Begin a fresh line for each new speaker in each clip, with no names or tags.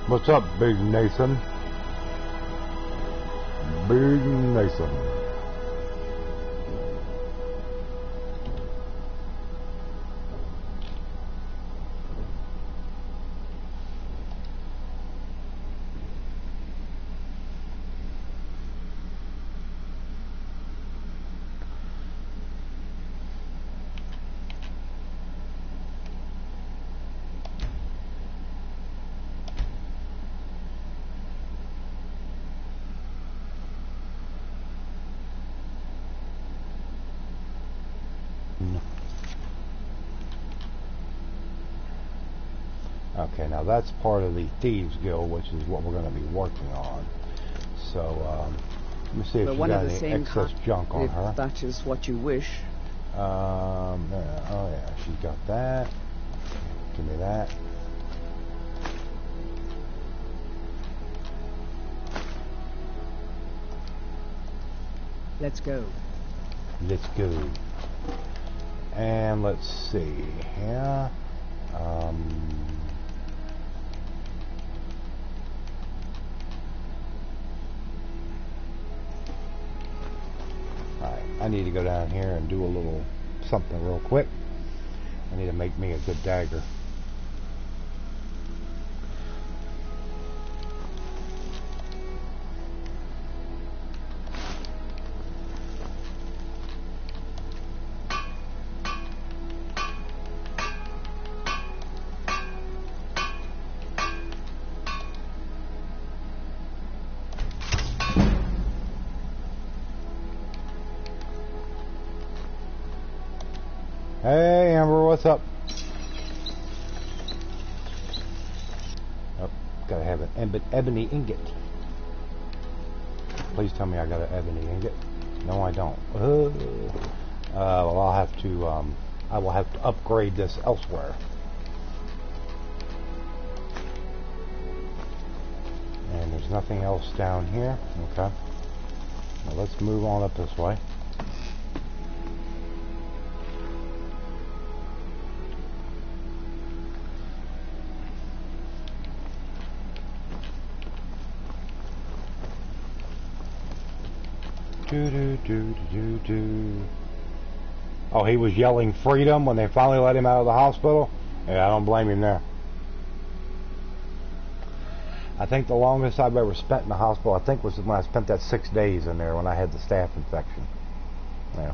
What's up, Big Nathan? Big Nathan. Okay, now that's part of the Thieves Guild, which is what we're going to be working on. So, let me see if she's got any excess junk on her.
If that is what you wish.
Oh yeah, she's got that. Give me that.
Let's go.
Let's go. And let's see here. Alright, I need to go down here and do a little something real quick. I need to make me a good dagger. Hey Amber, what's up? Oh, gotta have an ebony ingot. Please tell me I got an ebony ingot. No, I don't. Well, I'll have to. I will have to upgrade this elsewhere. And there's nothing else down here. Okay. Well, let's move on up this way. Oh, he was yelling freedom when they finally let him out of the hospital? Yeah, I don't blame him there. I think the longest I've ever spent in the hospital, I think, was when I spent that 6 days in there when I had the staph infection. Yeah.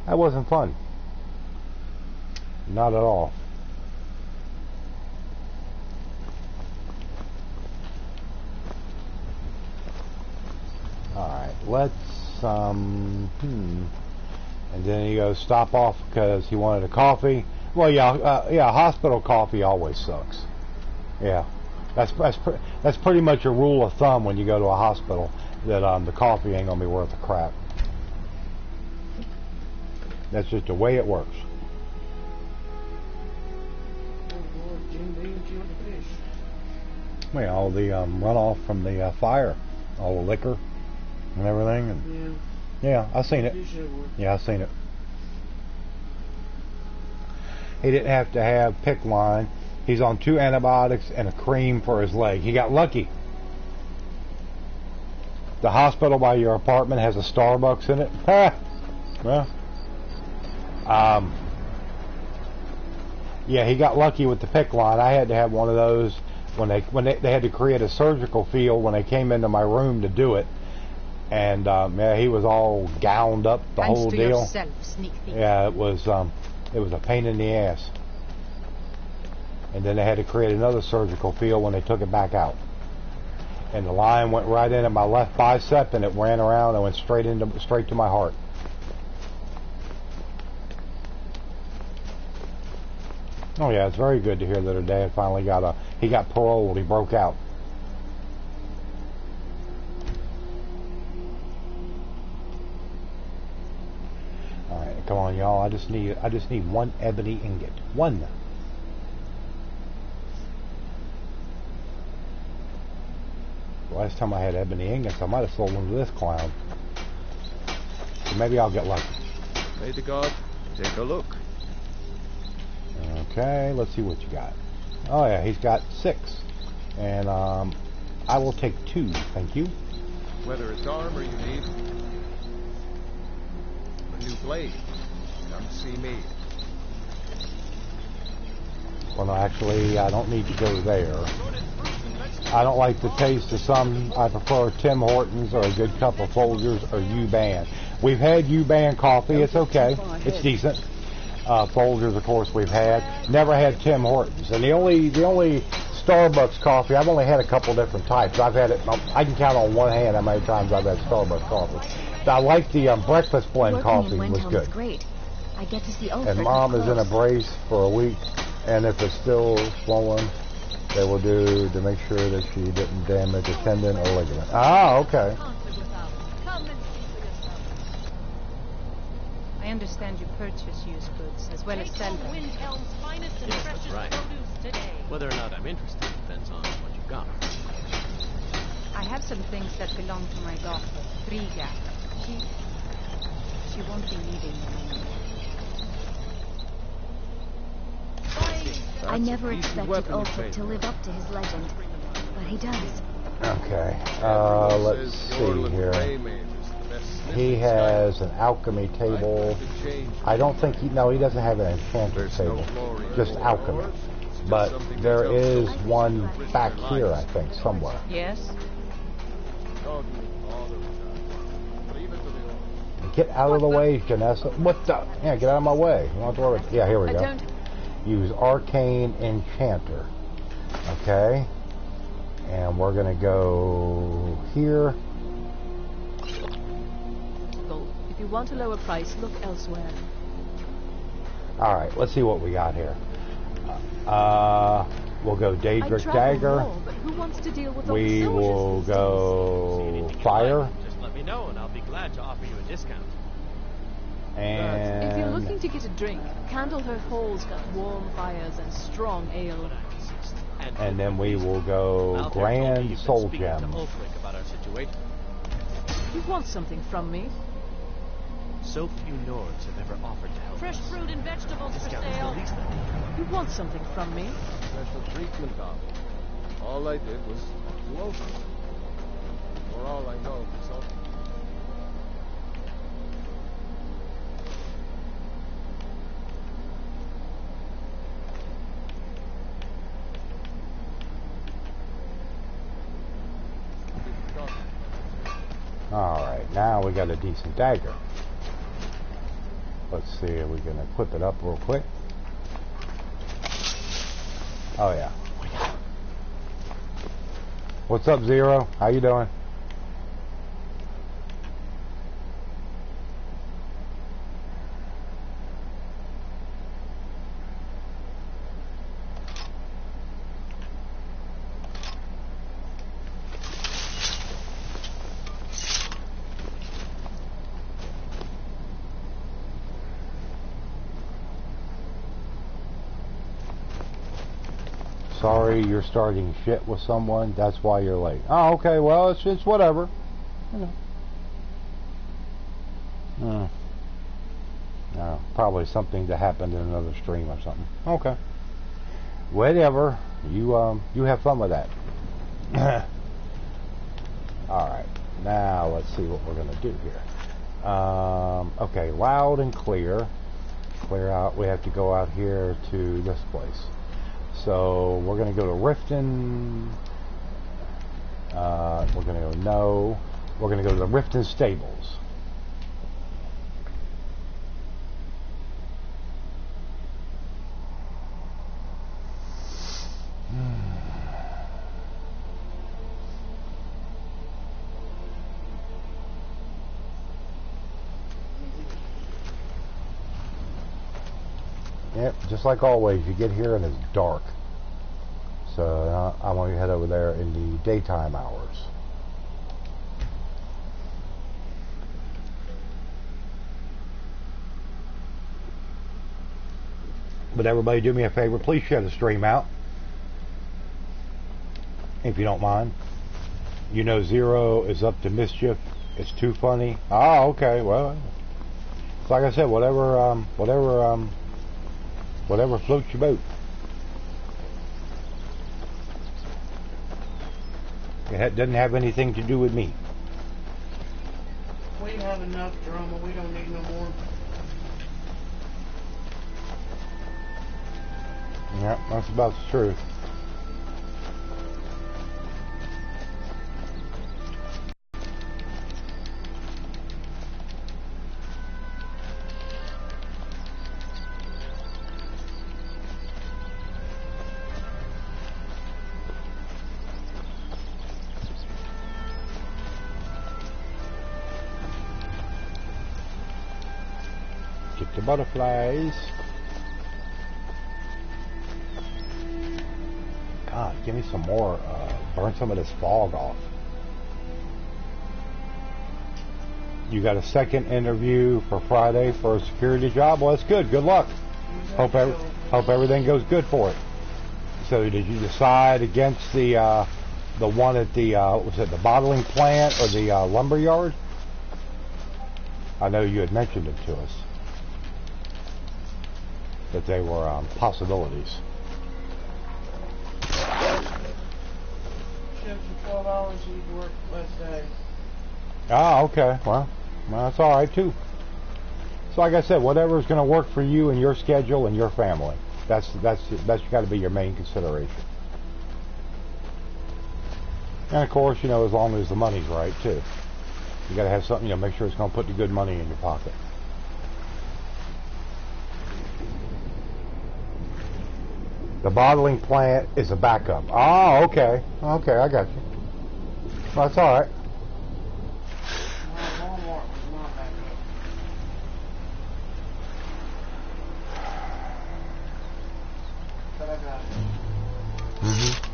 That wasn't fun. Not at all. Alright, let's and then he goes stop off because he wanted a coffee. Well, yeah, hospital coffee always sucks. Yeah, that's pretty much a rule of thumb when you go to a hospital, that the coffee ain't gonna be worth a crap. That's just the way it works. Well, all the runoff from the fire, all the liquor and everything, and yeah, I seen it. Yeah, I seen it. He didn't have to have PICC line. He's on 2 antibiotics and a cream for his leg. He got lucky. The hospital by your apartment has a Starbucks in it. Well, yeah, he got lucky with the PICC line. I had to have one of those when they had to create a surgical field when they came into my room to do it. And yeah, he was all gowned up, the whole deal.
Yourself, sneak thief.
Yeah, it was a pain in the ass. And then they had to create another surgical field when they took it back out. And the line went right into my left bicep, and it ran around and went straight to my heart. Oh yeah, it's very good to hear that her dad finally got he got paroled. He broke out. Come on, y'all. I just need 1 ebony ingot. 1. The last time I had ebony ingots, I might have sold them to this clown. So maybe I'll get lucky.
May the god take a look.
Okay, let's see what you got. Oh yeah, he's got 6. And I will take 2, thank you.
Whether it's armor you need, a new blade, come see me.
Well, no, actually, I don't need to go there. I don't like the taste of some. I prefer Tim Hortons or a good cup of Folgers or U-Ban. We've had U-Ban coffee. It's okay. It's decent. Folgers, of course, we've had. Never had Tim Hortons. And the only Starbucks coffee, I've only had a couple different types. I've had it. I can count on one hand how many times I've had Starbucks coffee. I like the breakfast blend coffee. It was good.
Great. I get to see
and Mom is in a brace for a week, and if it's still swollen, they will do to make sure that she didn't damage a tendon or ligament. Ah, okay.
I understand you purchase used goods as well as sell them.
Yes, that's right. Whether or not I'm interested depends on what you've got.
I have some things that belong to my daughter, Friga. She won't be needing them anymore.
I never expected Ulfric to live up to his legend, but he does.
Okay, let's see here. He has an alchemy table. I don't think he doesn't have an enchanter table, just alchemy. But there is one back here, I think, somewhere.
Yes?
Get out of the way, Janessa. What the? Yeah, get out of my way. You want to worry? Yeah, here we go. Use Arcane Enchanter. Okay. And we're going to go here.
If you want a lower price, look elsewhere.
Alright, let's see what we got here. We'll go Daedric Dagger.
More, but who wants to deal with
We will go Fire.
Just let me know and I'll be glad to offer you a discount.
And
if you're looking to get a drink, Candlehearth Hall's got warm fires and strong ale.
And then we will go Grand Soul Gem.
You want something from me?
So few Nords have ever offered to help.
Fresh fruit and vegetables for
Discount is the
sale.
least I can do.
You want something from me?
Special treatment of it. All I did was close it. For all I know, so.
Alright, now we got a decent dagger. Let's see, are we going to equip it up real quick? Oh yeah. What's up, Zero? How you doing? Sorry, you're starting shit with someone. That's why you're late. Oh, okay. Well, it's whatever. You know. No, probably something that happened in another stream or something. Okay. Whatever. You have fun with that. All right. Now let's see what we're gonna do here. Okay, loud and clear. Clear out. We have to go out here to this place. So we're going to go to Riften. We're going to go no. We're going to go to the Riften Stables. Yep, just like always, you get here and it's dark. So I want you to head over there in the daytime hours. But everybody do me a favor, please share the stream out. If you don't mind. You know Zero is up to mischief. It's too funny. Ah, okay, well. It's like I said, whatever floats your boat. doesn't have anything to do with me.
We have enough drama. We don't need no more.
Yeah, that's about the truth. Get the butterflies. God, give me some more. Burn some of this fog off. You got a second interview for Friday for a security job? Well, that's good. Good luck. Hope everything goes good for it. So, did you decide against the one at the was it the bottling plant or the lumber yard? I know you had mentioned it to us that they were possibilities.
Shift for 12 hours, you'd work less days.
Ah, okay. Well, that's all right too. So, like I said, whatever is going to work for you and your schedule and your family. That's got to be your main consideration. And of course, you know, as long as the money's right too. You got to have something, you know, make sure it's going to put the good money in your pocket. The bottling plant is a backup. Oh, okay. Okay, I got you. Well, that's all right. Mm-hmm.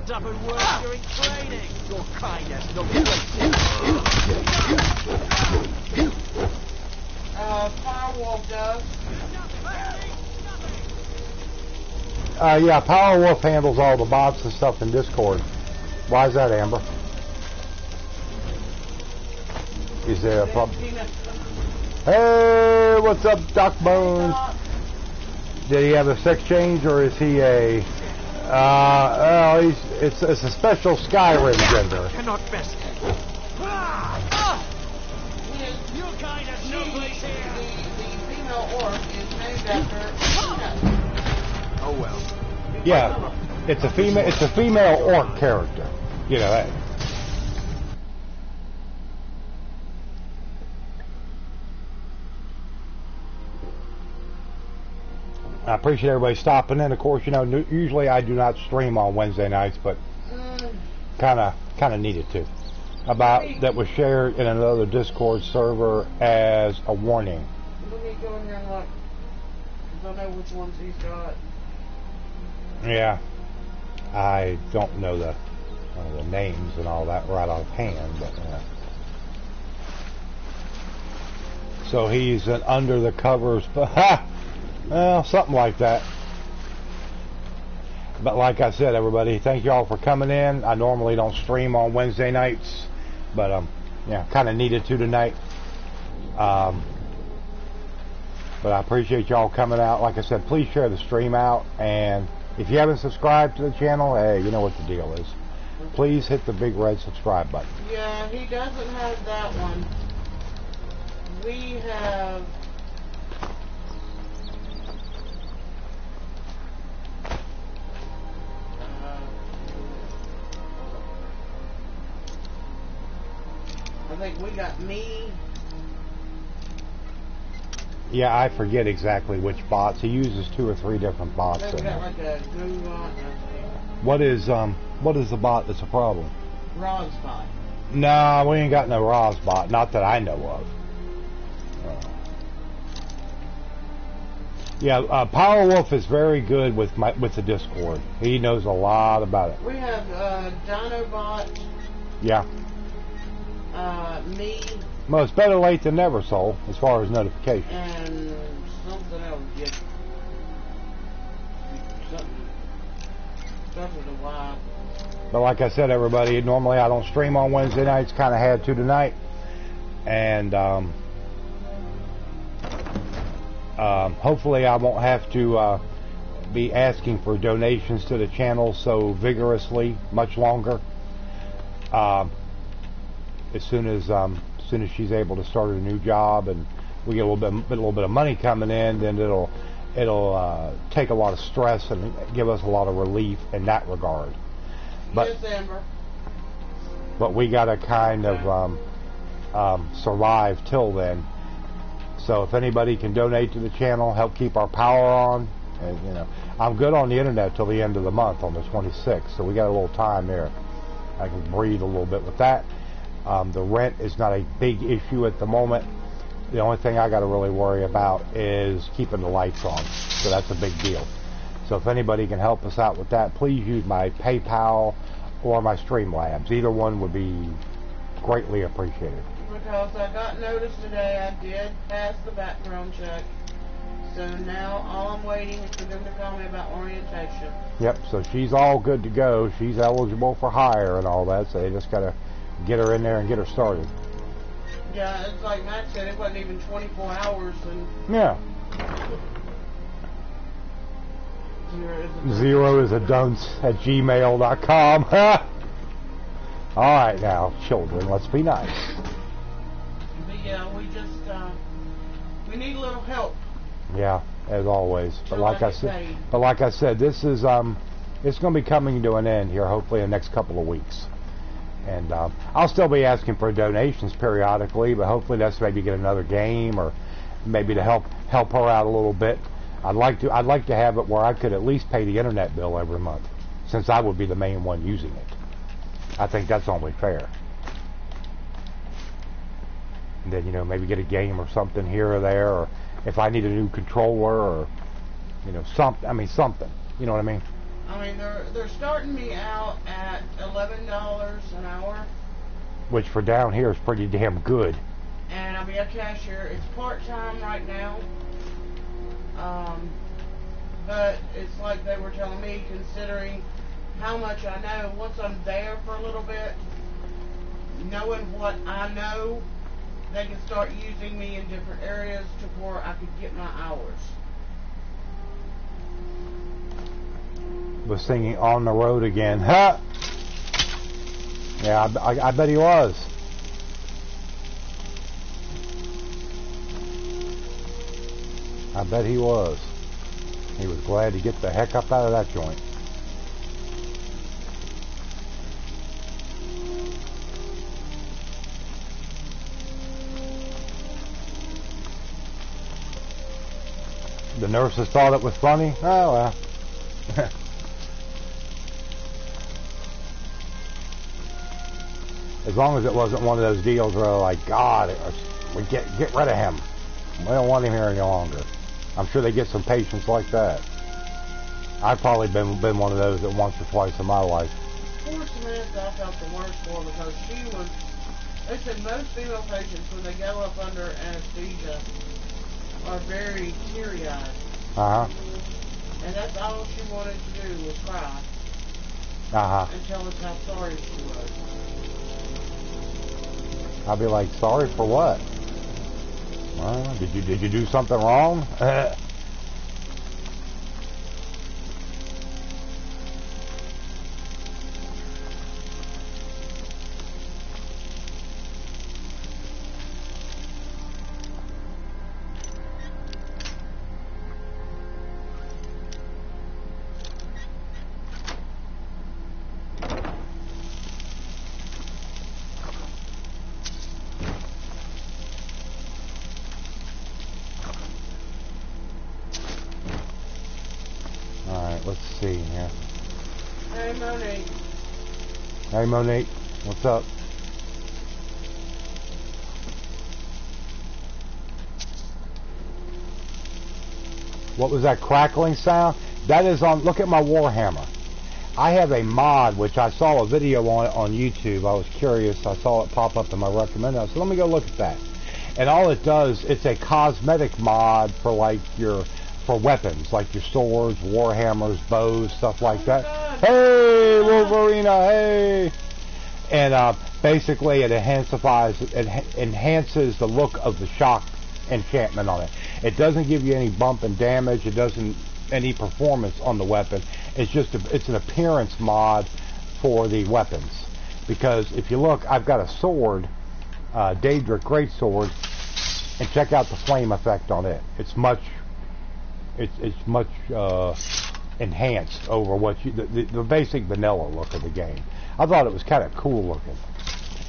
Doesn't work during training. Your kindness, no
Firewolf does.
Yeah, Powerwolf handles all the bots and stuff in Discord. Why is that, Amber? Is there a problem? Hey, what's up, Doc Bones? Did he have a sex change, or is he a... it's a special Skyrim gender.
Cannot miss. Your kind has no place here.
The female orc is named after...
Oh well.
Yeah, it's a female orc character. You know that. I appreciate everybody stopping in. Of course, you know, usually I do not stream on Wednesday nights, but kind of needed to. That was shared in another Discord server as a warning.
Let me go in here and look. Because I know which ones he's got.
Yeah, I don't know the names and all that right offhand, but so he's an under the covers, well, something like that. But like I said, everybody, thank you all for coming in. I normally don't stream on Wednesday nights, but yeah, kind of needed to tonight. But I appreciate y'all coming out. Like I said, please share the stream out, and if you haven't subscribed to the channel, hey, you know what the deal is. Please hit the big red subscribe button.
Yeah, he doesn't have that one. We have... I think we got me.
Yeah, I forget exactly which bots. He uses 2 or 3 different bots.
They've got like a goo bot.
What is the bot that's a problem?
Rod's bot.
Nah, we ain't got no Roz bot. Not that I know of. Yeah, Powerwolf is very good with the Discord. He knows a lot about it.
We have Dinobot.
Yeah.
Me.
Well, it's better late than never, Soul, as far as notification.
And something else, just something a while.
But like I said, everybody, normally I don't stream on Wednesday nights. Kind of had to tonight, and hopefully I won't have to be asking for donations to the channel so vigorously much longer. As soon as she's able to start a new job and we get a little bit of money coming in, then it'll take a lot of stress and give us a lot of relief in that regard. But
Yes, Amber.
but we got to kind of survive till then. So if anybody can donate to the channel, help keep our power on, and I'm good on the internet till the end of the month on the 26th, so we got a little time there. I can breathe a little bit with that. The rent is not a big issue at the moment. The only thing I got to really worry about is keeping the lights on, so that's a big deal. So if anybody can help us out with that, please use my PayPal or my Streamlabs. Either one would be greatly appreciated.
Because I got notice today I did pass the background check. So now all I'm waiting is for them to call me about orientation.
Yep, so she's all good to go. She's eligible for hire and all that, so they just got to get her in there and get her started.
Yeah, it's like Matt said, it wasn't even 24 hours and
Yeah. Zero is a dunce at gmail.com. Alright now, children, let's be nice.
But yeah, we just, we need a little help.
Yeah, as always. But
So
like I said, this is it's going to be coming to an end here, hopefully in the next couple of weeks. And I'll still be asking for donations periodically, but hopefully that's maybe get another game or maybe to help her out a little bit. I'd like to have it where I could at least pay the internet bill every month, since I would be the main one using it. I think that's only fair. And then maybe get a game or something here or there, or if I need a new controller or something. I mean something. You know what I mean?
I mean, they're starting me out at $11 an hour.
Which for down here is pretty damn good.
And I'll be a cashier. It's part-time right now. But it's like they were telling me, considering how much I know, once I'm there for a little bit, knowing what I know, they can start using me in different areas to where I could get my hours.
Was singing On the Road Again. Ha! Yeah, I bet he was. I bet he was. He was glad to get the heck up out of that joint. The nurses thought it was funny. Oh well. As long as it wasn't one of those deals where like, God, we get rid of him. We don't want him here any longer. I'm sure they get some patients like that. I've probably been one of those that once or twice in my life.
Poor Samantha, I felt the worst for because she was. They said most female patients, when they go up under anesthesia, are very teary-eyed. And that's all she wanted to do was cry. And tell us how sorry she was.
I'd be like, sorry for what? Well, did you do something wrong? Let's see here.
Hey, Monique.
Hey, Monique. What's up? What was that crackling sound? That is on... Look at my Warhammer. I have a mod, which I saw a video on it on YouTube. I was curious. I saw it pop up in my recommended. I said, let me go look at that. And all it does, it's a cosmetic mod for like for weapons, like your swords, warhammers, bows, stuff like that. Hey, Wolverina, hey! And basically it enhances the look of the shock enchantment on it. It doesn't give you any bump and damage. It doesn't any performance on the weapon. It's just it's an appearance mod for the weapons. Because if you look, I've got a sword, Daedric Greatsword, and check out the flame effect on it. It's much enhanced over what the basic vanilla look of the game. I thought it was kind of cool looking,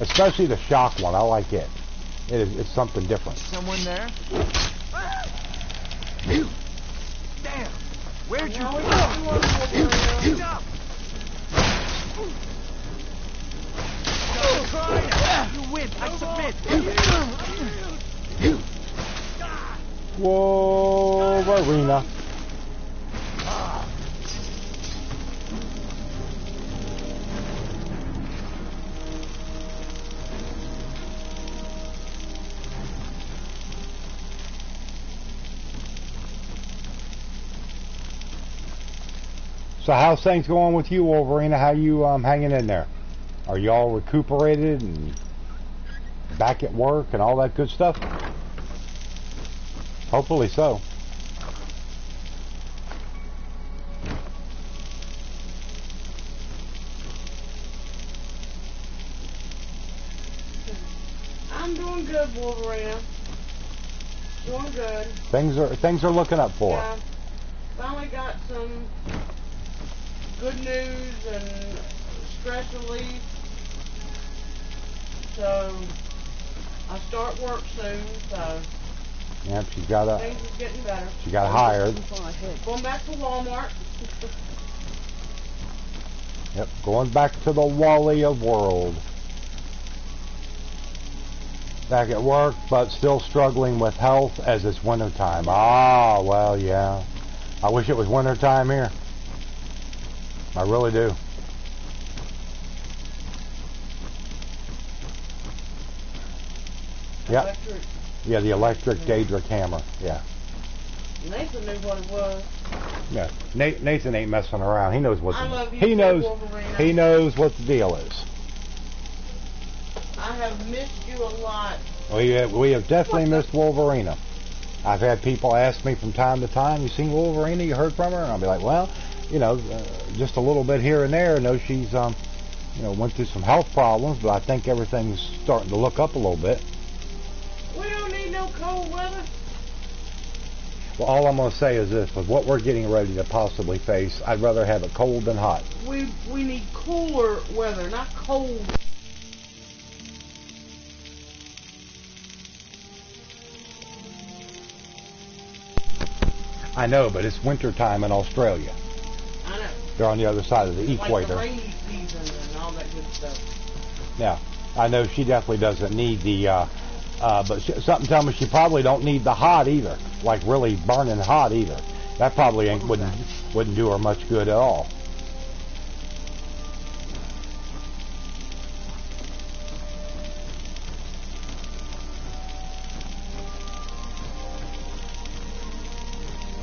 especially the shock one. I like it. It's something different.
Someone there? Damn! Where'd you go? You win. I submit.
Whoa, Marina. So how's things going with you, Wolverina? How you hanging in there? Are you all recuperated and back at work and all that good stuff? Hopefully so.
I'm doing good, Wolverina. Doing good.
Things are looking up for
Yeah. Finally got some good news and stress relief. So I start work soon, so
Yep,
things is getting better.
she got hired.
Going back to Walmart.
Yep, going back to the Wally of world. Back at work, but still struggling with health as it's wintertime. Ah, well, yeah. I wish it was wintertime here. I really do. Yep.
Electric.
Yeah, the electric Daedric hammer. Yeah.
Nathan knew what it was.
Yeah. Nathan ain't messing around. He knows what
I love you
he
too,
knows.
Wolverina.
He knows what the deal is.
I have missed you a lot.
We have definitely missed Wolverina. I've had people ask me from time to time, "You seen Wolverina? You heard from her?" And I'll be like, "Well, you know, just a little bit here and there. I know she's went through some health problems, but I think everything's starting to look up a little bit."
We don't need no cold weather.
Well, all I'm going to say is this: with what we're getting ready to possibly face, I'd rather have it cold than hot.
We need cooler weather, not cold.
I know, but it's winter time in Australia.
I know.
They're on the other side of the equator.
Like the rainy season and all that good stuff.
Yeah, I know she definitely doesn't need the, but something tells me she probably don't need the hot either, like really burning hot either. That probably wouldn't do her much good at all.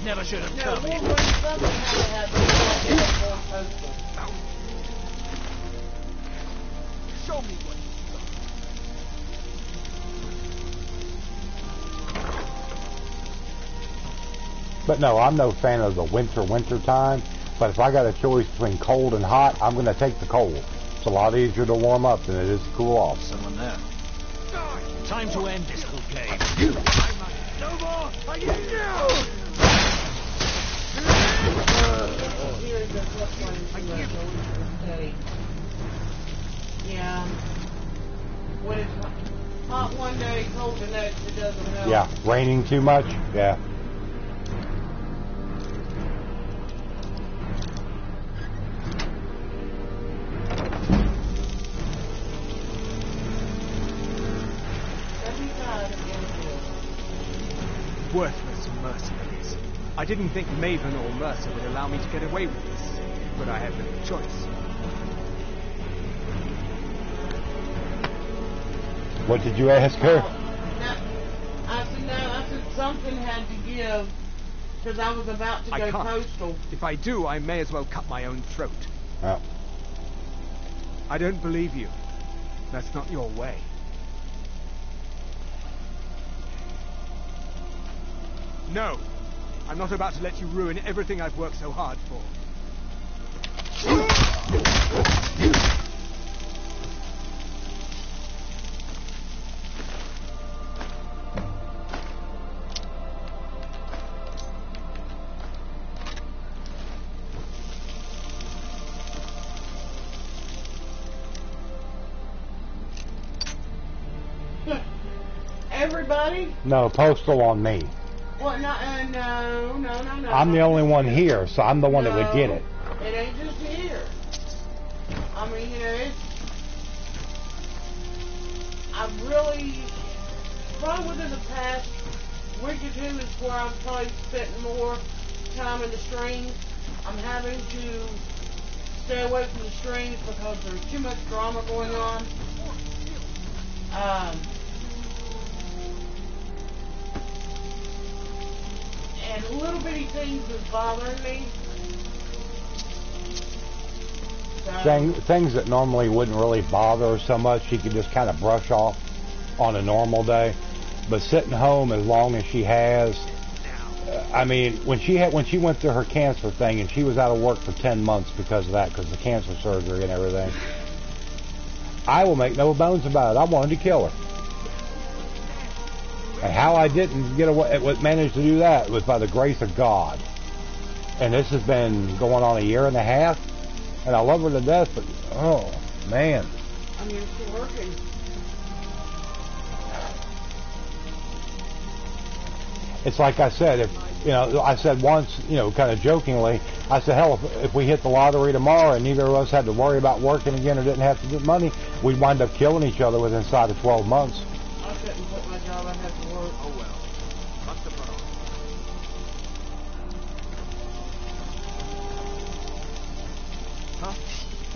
Never should have
No,
come here.
Wolverine doesn't have to have
Show me what you
But no, I'm no fan of the winter time. But if I got a choice between cold and hot, I'm going to take the cold. It's a lot easier to warm up than it is to cool off.
Someone there. Time to end this little game. No more! I get you!
Yeah. When it's hot one day, cold the next, it doesn't help.
Yeah, raining too much. Yeah.
Worthless mercenaries. I didn't think Maven or Mercer would allow me to get away with this.
but I had no choice.
What did you ask her?
I said something had to give because I was about to go postal.
If I do, I may as well cut my own throat.
Oh.
I don't believe you. That's not your way. No, I'm not about to let you ruin everything I've worked so hard for.
Everybody?
No, postal on me.
What? No.
I'm the only one here, so I'm the one that would get it.
It ain't just here. I mean, I've really, probably within the past week or two is where I've probably spent more time in the streams. I'm having to stay away from the streams because there's too much drama going on. And little bitty things is bothering me.
Things that normally wouldn't really bother her so much, she could just kind of brush off on a normal day. But sitting home as long as she has, I mean, when she went through her cancer thing and she was out of work for 10 months because of that, because of the cancer surgery and everything, I will make no bones about it. I wanted to kill her. And how I didn't get away, managed to do that was by the grace of God. And this has been going on 1.5 years, and I love her to death, but oh man.
I mean, it's still working.
It's like I said, I said once, kind of jokingly, I said, hell, if we hit the lottery tomorrow and neither of us had to worry about working again or didn't have to get money, we'd wind up killing each other within inside of 12 months.
I couldn't quit my job. I'd have to work.
Oh well. Cut the phone. Huh?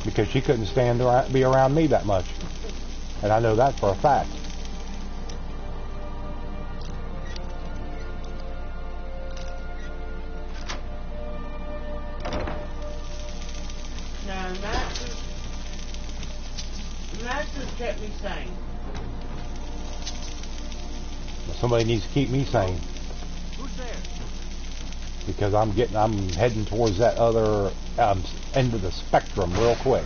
Because she couldn't stand to be around me that much. And I know that for a fact.
No, Max has kept me sane.
Somebody needs to keep me sane.
Who's there?
Because I'm heading towards that other end of the spectrum real quick.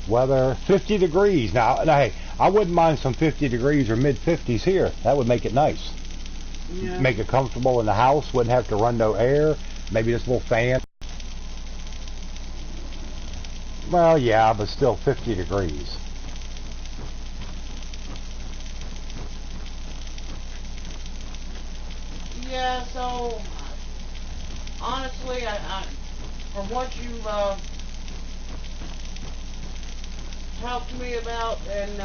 Weather 50 degrees. Now, hey, I wouldn't mind some 50 degrees or mid-50s here. That would make it nice.
Yeah.
Make it comfortable in the house. Wouldn't have to run no air. Maybe just a little fan. Well, yeah, but still 50 degrees.
Yeah, so honestly, I from what you've talked to me about, and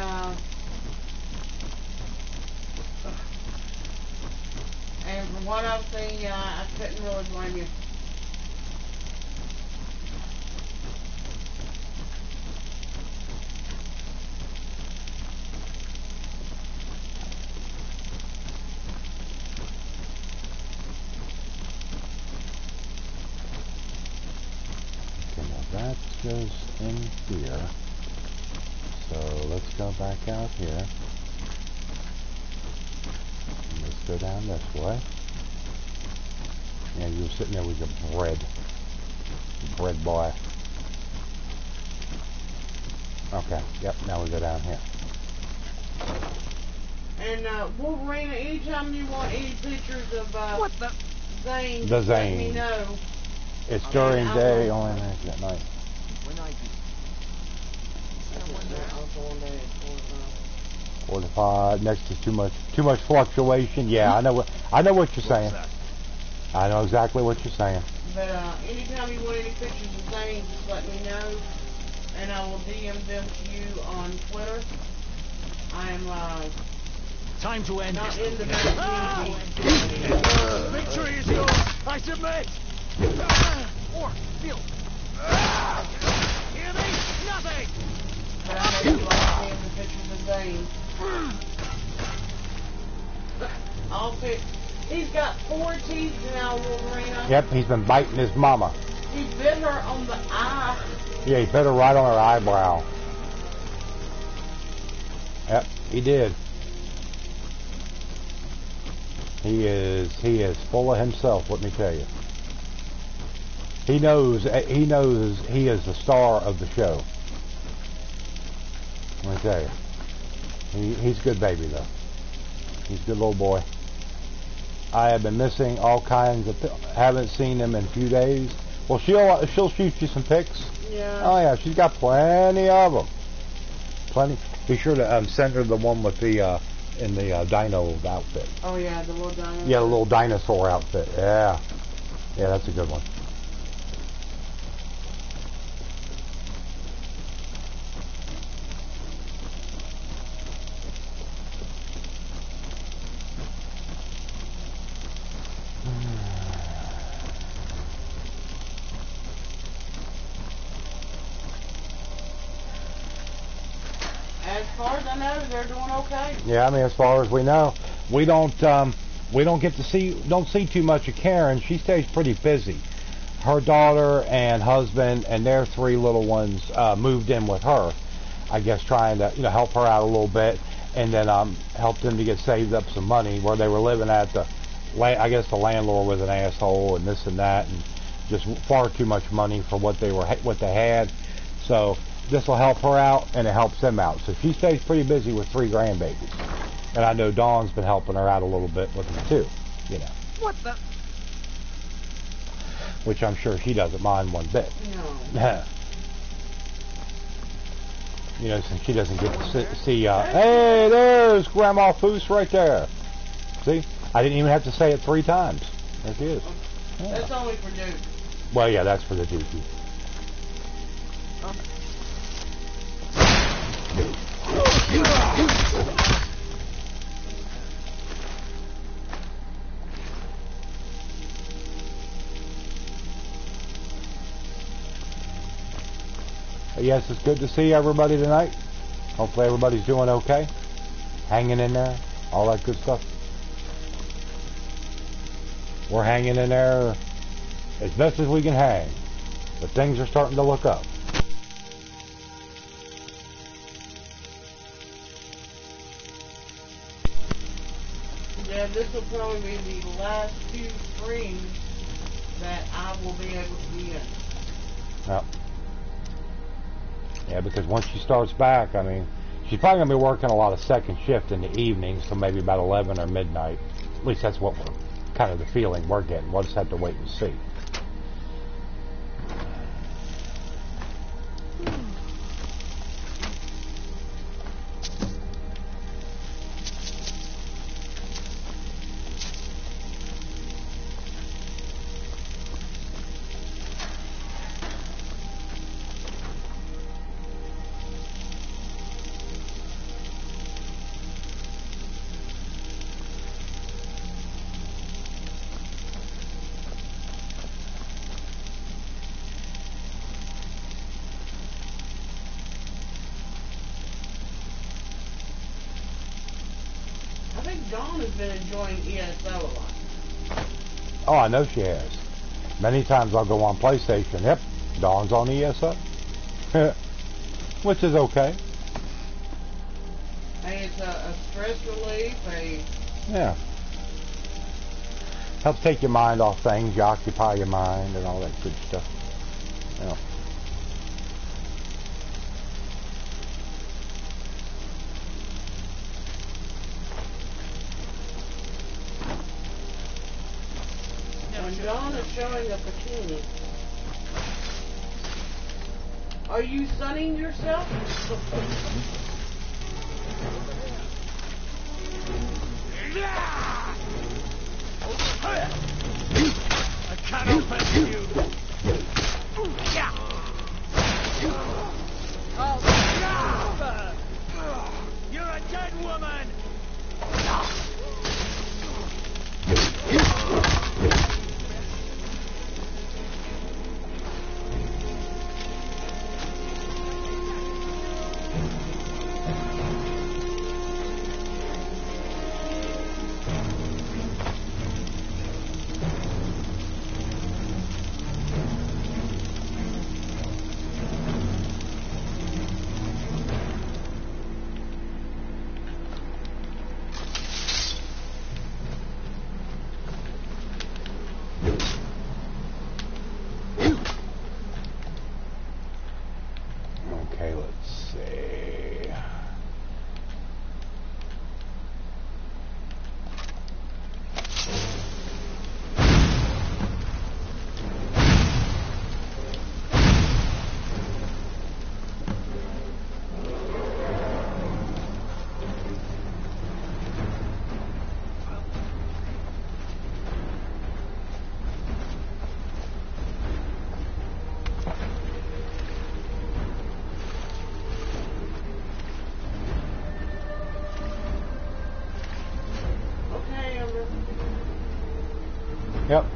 from what I've seen, I couldn't really blame you.
Okay, now that goes in here. So let's go back out here. And let's go down this way. Yeah, you were sitting there with your bread boy. Okay, yep, now we go down here.
And Wolverine, anytime you want any pictures of
What the?
Zane,
The
let
Zane.
me know.
It's
Okay,
during
I
day,
will.
only at night.
When I do.
4 to 5. Next is too much fluctuation. Yeah, I know what you're saying. I know exactly what you're saying.
But anytime you want any pictures of Zane, just let me know, and I will DM them to you on Twitter. I'm
Time to end
not
this.
in the Maximmunity.
Victory is yours. I submit. Or feel. Hear me? Nothing.
But I know you like seeing the pictures of Zane. I'll pick. He's got 4 teeth now, Wolverine.
Yep, he's been biting his mama.
He bit her on the eye.
Yeah, he bit her right on her eyebrow. Yep, he did. He is full of himself, let me tell you. He knows he is the star of the show. Let me tell you. He's a good baby though. He's a good little boy. I have been missing all kinds of, haven't seen him in a few days. Well, she'll shoot you some pics.
Yeah.
Oh yeah, she's got plenty of them. Plenty. Be sure to send her the one with the in the dino outfit.
Oh yeah, the little dinosaur.
Yeah, the little dinosaur outfit. Yeah, yeah, that's a good one.
As far as I know, they're doing okay.
Yeah, I mean, as far as we know, we don't get to see too much of Karen. She stays pretty busy. Her daughter and husband and their 3 little ones moved in with her. I guess trying to help her out a little bit, and then help them to get saved up some money where they were living at the. I guess the landlord was an asshole and this and that, and just far too much money for what they had. So this will help her out, and it helps them out. So she stays pretty busy with 3 grandbabies. And I know Dawn's been helping her out a little bit with them too,
What the?
Which I'm sure she doesn't mind one bit.
No.
Since she doesn't get to see, hey, there's Grandma Foose right there. See? I didn't even have to say it 3 times. There she is. Yeah.
That's only for Duke.
Well, yeah, that's for the Dookie. Yes, it's good to see everybody tonight. Hopefully everybody's doing okay. Hanging in there. All that good stuff. We're hanging in there as best as we can hang. But things are starting to look up.
Yeah, this will probably be the last few streams that I will be able to be in.
Yep. Yeah, because once she starts back, I mean, she's probably going to be working a lot of second shift in the evenings, so maybe about 11 or midnight. At least that's what we're, kind of the feeling we're getting. We'll just have to wait and see.
I think Dawn has been enjoying ESO a lot.
Oh, I know she has. Many times I'll go on PlayStation. Yep, Dawn's on ESO. Which is okay.
Hey, it's a stress relief,
Yeah. Helps take your mind off things, you occupy your mind and all that good stuff. Yeah.
when Dawn is showing a bikini. Are you sunning yourself?
I can't open you. You're a dead
Yep.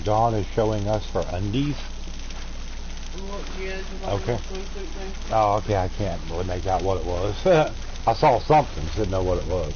Dawn is showing us for undies. Okay. Oh, okay. I can't really make out what it was. I saw something, just didn't know what it was.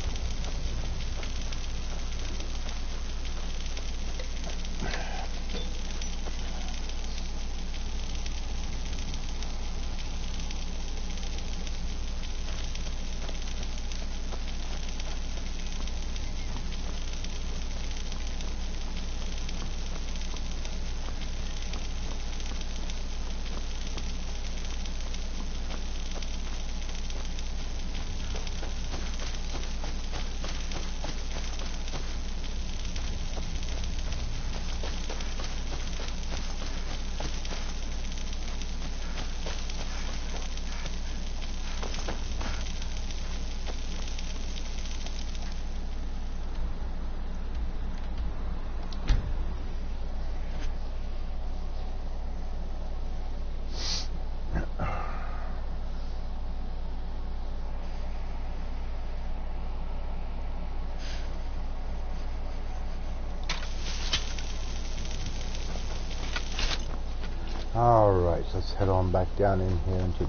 Alright, so let's head on back down in here into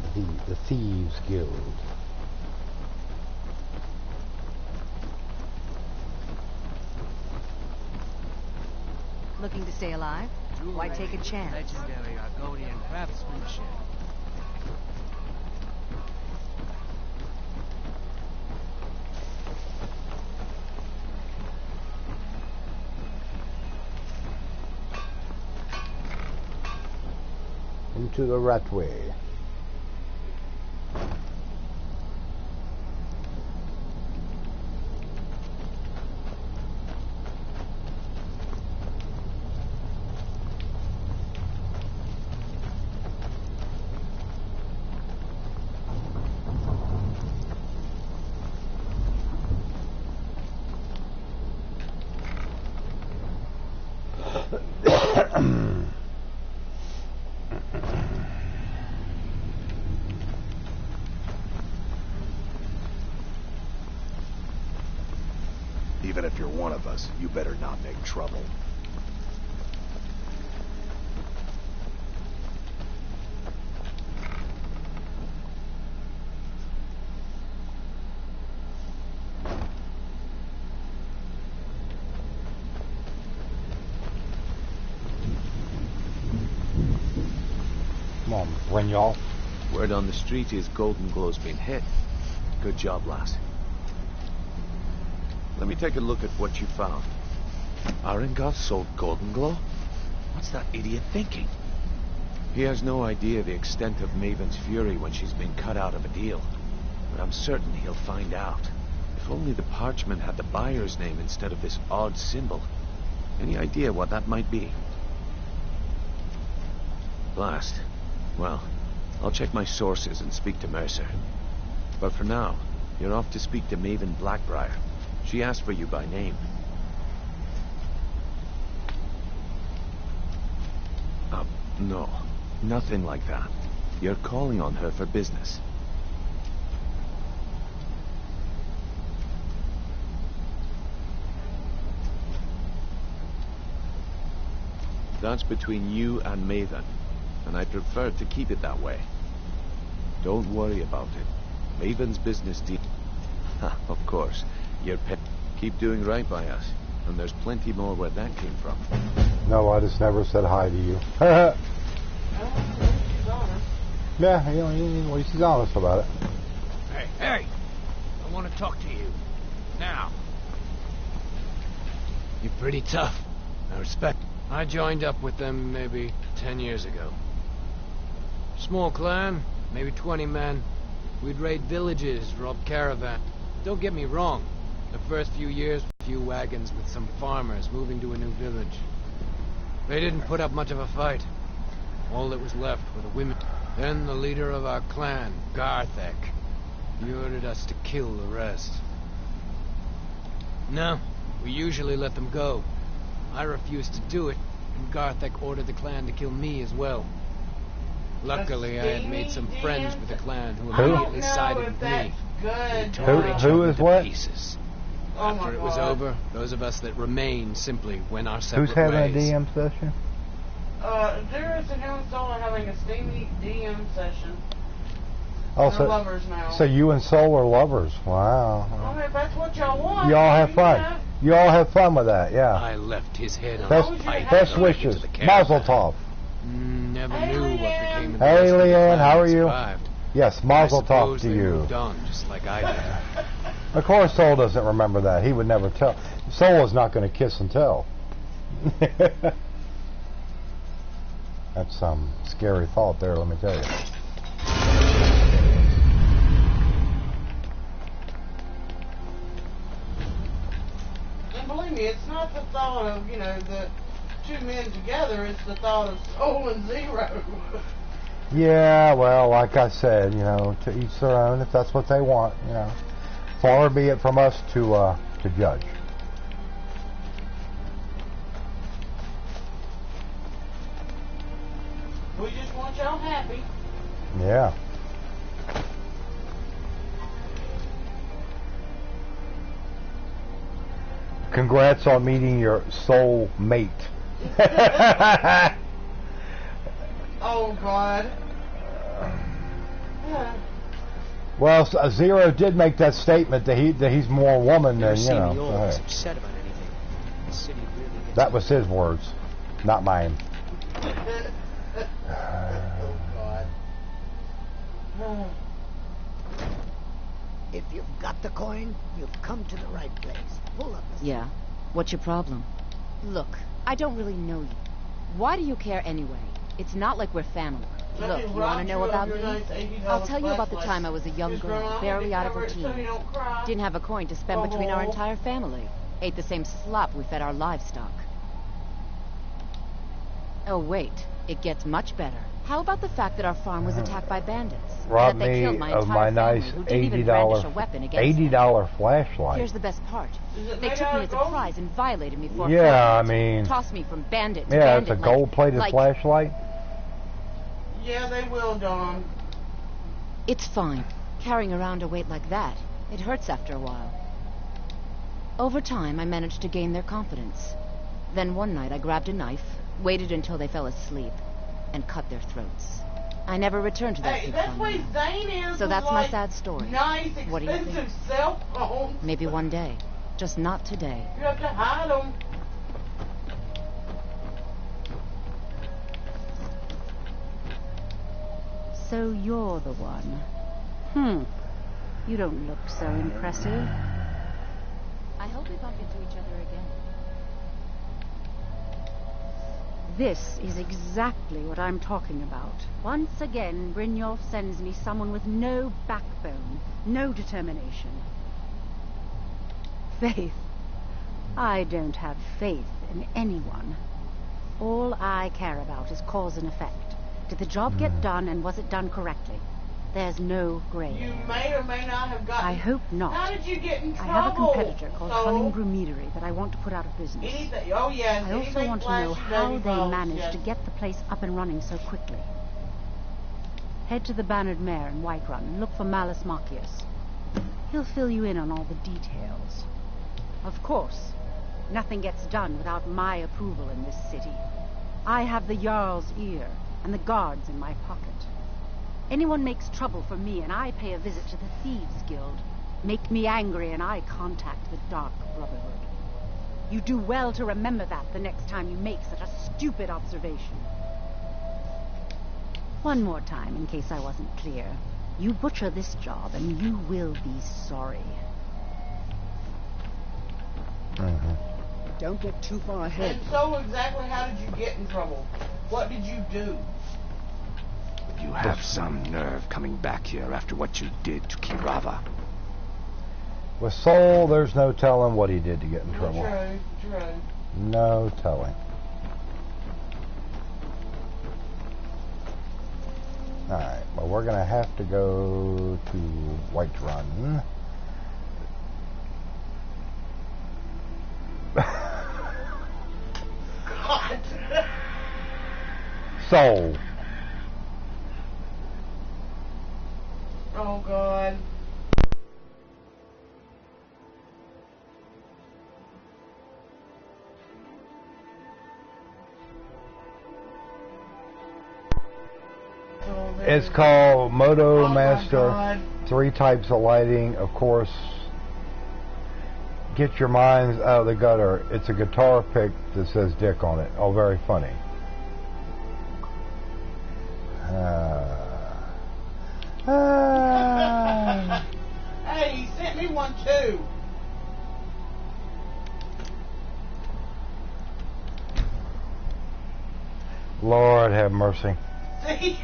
the Thieves Guild.
Looking to stay alive? Why take a chance?
Legendary Argonian craftsmanship.
Into the Ratway.
Even if you're one of us, you better not make trouble.
Come on, bring y'all.
Word on the street is Golden Glow's been hit. Good job, lass. Let me take a look at what you found. Arengoth sold Golden Glow? What's that idiot thinking? He has no idea the extent of Maven's fury when she's been cut out of a deal. But I'm certain he'll find out. If only the parchment had the buyer's name instead of this odd symbol. Any idea what that might be? Blast. Well, I'll check my sources and speak to Mercer. But for now, you're off to speak to Maven Blackbriar. She asked for you by name. No. Nothing like that. You're calling on her for business. That's between you and Maven, and I prefer to keep it that way. Don't worry about it. Maven's business deal... Of course. Your pet. Keep doing right by us, and there's plenty more where that came from.
No, I just never said hi to you. Yeah, you know, at least he's honest about it.
Hey! I want to talk to you. Now. You're pretty tough. I respect. I joined up with them maybe 10 years ago. Small clan, maybe 20 men. We'd raid villages, rob caravans. Don't get me wrong. The first few years, a few wagons with some farmers moving to a new village. They didn't put up much of a fight. All that was left were the women. Then the leader of our clan, Garthek, he ordered us to kill the rest. No, we usually let them go. I refused to do it, and Garthek ordered the clan to kill me as well. Luckily, I had made some friends with the clan who immediately sided with me.
Who is what?
Pieces. After it was over, those of us that remained simply went our separate ways.
Who's having a DM session?
There is a new installer having a steamy DM session.
Oh,
They're lovers now.
So you and Soul are lovers. Wow.
Well, if that's what y'all want.
You all have fun. You all have fun with that, yeah.
I left his head on a pike.
Best wishes. Mazel tov.
Never knew what became of the
Hey,
rest of the
Leanne,
clan
how are
that
you?
survived.
Yes, mazel
I
tov
suppose
to
they
you.
moved on, just like I did.
Of course, Soul doesn't remember that. He would never tell. Soul is not going to kiss and tell. That's some scary thought there, let me tell you.
And believe me, it's not the thought of, the two men together, it's the thought of Soul and Zero.
Yeah, well, like I said, to each their own. If that's what they want, far be it from us to judge.
We just want y'all happy.
Yeah. Congrats on meeting your soul mate.
Oh, God.
Well, Zero did make that statement that he's more woman than,
upset about anything. The city really gets
that was his words, not mine.
Oh, God.
If you've got the coin, you've come to the right place. Pull up the...
Yeah? What's your problem? Look, I don't really know you. Why do you care anyway? It's not like we're family. Look, you want to know about me? I'll tell you about the time I was a young girl, barely out of her teens. Didn't have a coin to spend between our entire family. Ate the same slop we fed our livestock. Oh, wait. It gets much better. How about the fact that our farm was attacked by bandits?
Robbed
that they
me
killed my
of
entire
my
family,
nice
who didn't even brandish a weapon against me.
$80 flashlight.
Here's the best part. They took me as a prize and violated me for
Yeah, I mean...
tossed me from bandit to
yeah,
bandit.
it's a gold-plated flashlight.
Yeah, they will, Dawn.
It's fine. Carrying around a weight like that, it hurts after a while. Over time, I managed to gain their confidence. Then one night, I grabbed a knife, waited until they fell asleep, and cut their throats. I never returned to that big
that's
farm.
what Zane is.
So that's my sad story.
Nice,
What do you think?
expensive cell phones.
Maybe one day. Just not today.
You have to hide them.
So you're the one. You don't look so impressive.
I hope we bump into each other again.
This is exactly what I'm talking about. Once again, Brynjolf sends me someone with no backbone, no determination. Faith. I don't have faith in anyone. All I care about is cause and effect. Did the job get done, and was it done correctly? There's no gray.
You may or may not have gotten...
I hope not.
How did you get in trouble?
I have a competitor called Hunningbrew Meadery that I want to put out of business.
Anything, oh, yes.
I also want to know how they managed to get the place up and running so quickly. Head to the Bannered Mare in Whiterun and look for Malus Marcius. He'll fill you in on all the details. Of course, nothing gets done without my approval in this city. I have the Jarl's ear and the guards in my pocket. Anyone makes trouble for me, and I pay a visit to the Thieves Guild. Make me angry, and I contact the Dark Brotherhood. You do well to remember that the next time you make such a stupid observation. One more time, in case I wasn't clear. You butcher this job, and you will be sorry.
Don't get too far ahead.
And so exactly how did you get in trouble? What did you do?
You have some nerve coming back here after what you did to Kirava.
With Soul, there's no telling what he did to get in trouble.
True.
No telling. Alright, well, we're going to have to go to Whiterun.
God.
Soul.
Oh, God.
It's called Moto
Oh,
Master. 3 types of lighting, of course. Get your minds out of the gutter. It's a guitar pick that says Dick on it. Oh, very funny.
Hey, he sent me one too.
Lord have mercy.
See?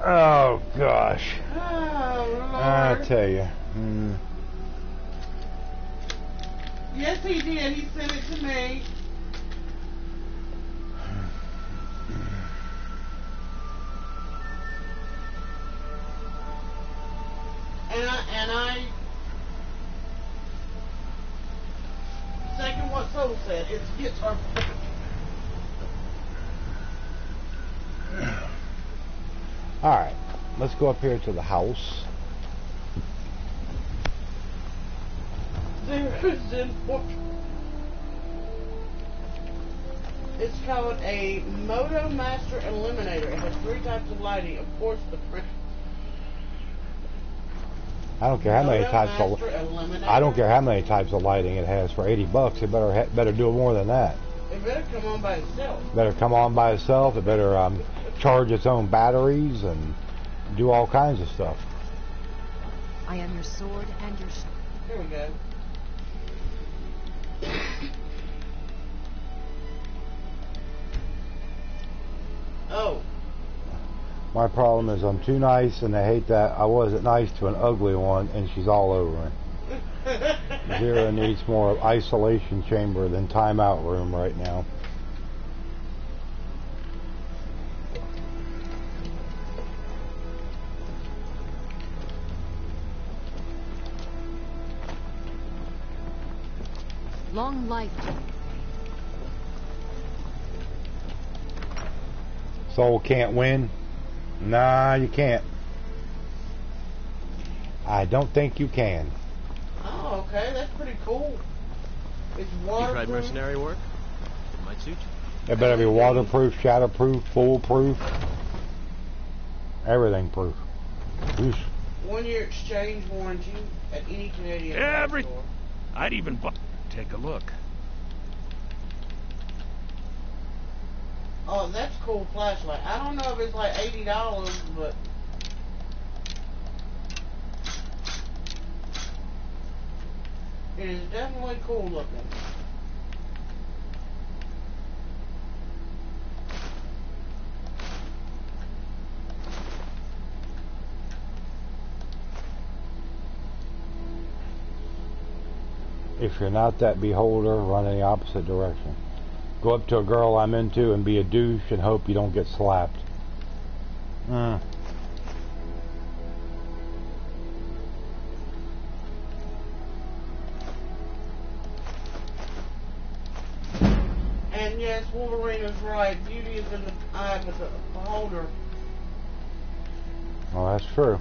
Oh, gosh.
Oh, Lord.
I tell you.
Yes, he did. He sent it to me. And I second what Soul said. It's guitar.
Alright, let's go up here to the house.
It's called a Moto Master Eliminator. It has 3 types of lighting. Of course, the
I don't care how many types of lighting it has for $80. It better do more than that.
It better come on by itself.
Better come on by itself. It better charge its own batteries and do all kinds of stuff.
I am your sword and your shield.
Here we go. Oh.
My problem is I'm too nice, and I hate that I wasn't nice to an ugly one, and she's all over it. Zira needs more isolation chamber than timeout room right now.
Long life to you.
Soul can't win? Nah, you can't. I don't think you can.
Oh, okay. That's pretty cool. It's waterproof.
You tried mercenary work? It might suit you.
It better be waterproof, shadowproof, foolproof. Everything proof. Oosh.
1-year exchange warranty at any Canadian store.
I'd even buy. Take a look.
Oh, that's a cool flashlight. I don't know if it's like $80, but it is definitely cool looking.
If you're not that beholder, run in the opposite direction. Go up to a girl I'm into and be a douche and hope you don't get slapped. And
yes, Wolverine is right. Beauty is in the eye of the beholder.
well, that's true.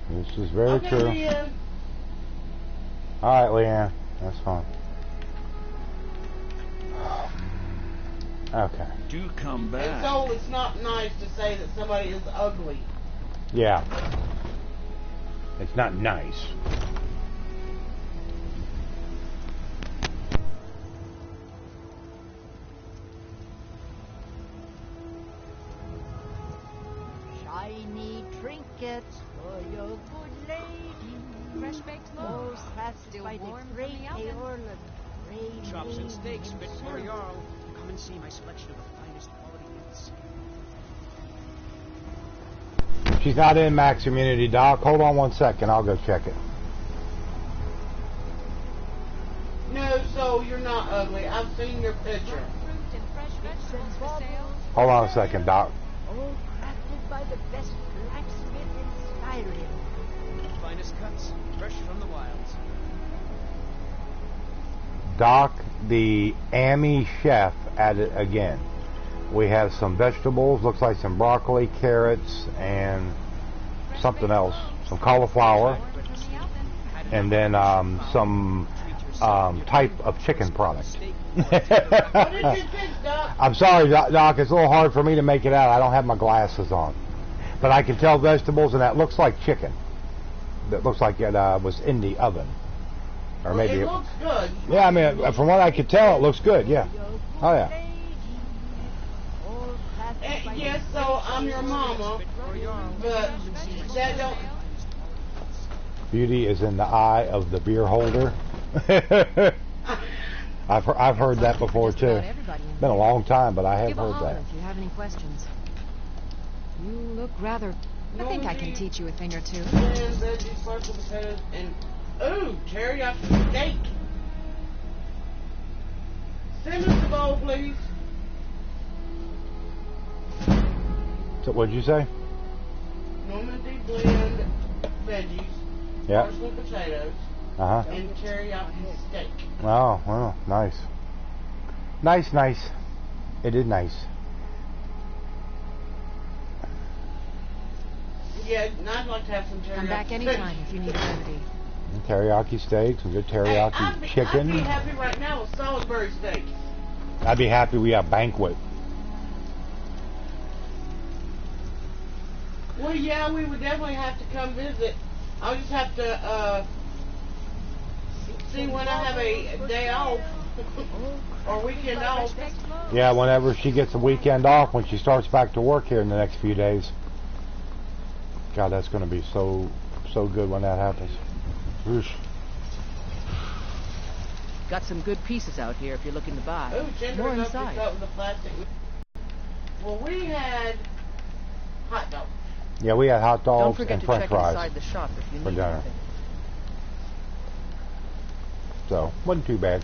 This is very true.
Leanne.
Alright, Leanne. That's fine. Okay.
Do come back.
And so it's not nice to say that somebody is ugly.
Yeah. It's not nice.
Shiny trinkets for your good lady.
Fresh baked loaf.
Most satisfied
Still warm
a great
from the oven.
aorta.
Chops and steaks fit for Jarl. Come and see my selection of the finest quality meats.
She's not in Maximmunity, Doc. Hold on one second. I'll go check it.
No, so you're not ugly. I've seen your picture.
Hold on a second, Doc.
All crafted by the best blacksmith in Skyrim.
Finest cuts, fresh from the wilds.
Doc, the Amy chef, at it again. We have some vegetables, looks like some broccoli, carrots, and something else. Some cauliflower. And then some type of chicken product. I'm sorry, Doc, it's a little hard for me to make it out. I don't have my glasses on. But I can tell vegetables, and that looks like chicken. That looks like it was in the oven. Or
well,
maybe
it looks good.
Yeah, I mean, from what I could tell, it looks good, yeah. Oh, yeah.
Yes, so I'm your mama, but that don't...
Beauty is in the eye of the beer holder. I've heard that before too. It's been a long time, but I have heard that.
If you have any questions. You look rather... I think I can teach you a thing or two.
And veggies, partial potatoes, and... Ooh, teriyaki steak. Send us the bowl, please.
So what'd you say?
Normandy blend veggies,
yeah,
partial potatoes, and teriyaki steak.
Oh, well, nice. Nice. It is nice.
Yeah, I'd like to have some teriyaki.
Come back anytime if you need a remedy.
Teriyaki steak, some good teriyaki chicken.
I'd be happy right now with Salisbury steak.
I'd be happy we have banquet.
Well, yeah, we would definitely have to come visit. I'll just have to see when I have a day off or weekend off.
Yeah, whenever she gets a weekend off, when she starts back to work here in the next few days. God, that's going to be so good when that happens. Oosh.
Got some good pieces out here if you're looking to buy.
Ooh,
More inside.
The plastic. Well, we had hot dogs.
Yeah, we had hot dogs and French fries
inside the shop if you
for
need
dinner.
anything.
So, wasn't too bad.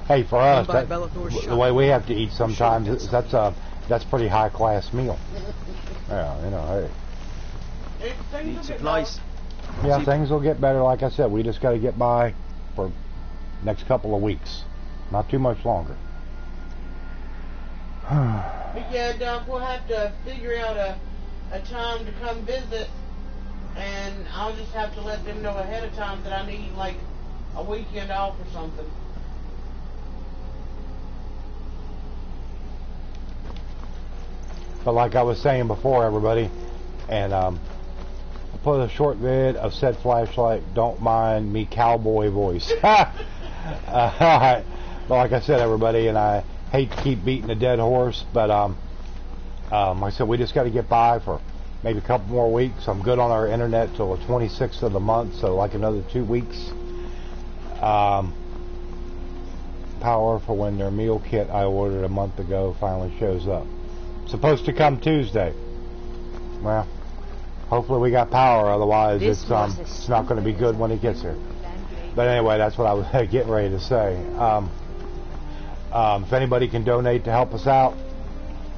Hey, for us, the way we have to eat sometimes, that's pretty high class meal. Yeah, you know, hey.
Need supplies.
Yeah, things will get better. Like I said, we just got to get by for next couple of weeks. Not too much longer.
Yeah, Doc, we'll have to figure out a time to come visit, and I'll just have to let them know ahead of time that I need like a weekend off or something.
But like I was saying before, everybody, and I put a short vid of said flashlight. Don't mind me cowboy voice. But like I said, everybody, and I hate to keep beating a dead horse, but like I said, we just got to get by for maybe a couple more weeks. I'm good on our internet till the 26th of the month, so like another 2 weeks. Power for when their meal kit I ordered a month ago finally shows up. Supposed to come Tuesday. Well, hopefully we got power, otherwise it's not going to be good when it gets here. But anyway, that's what I was getting ready to say. If anybody can donate to help us out,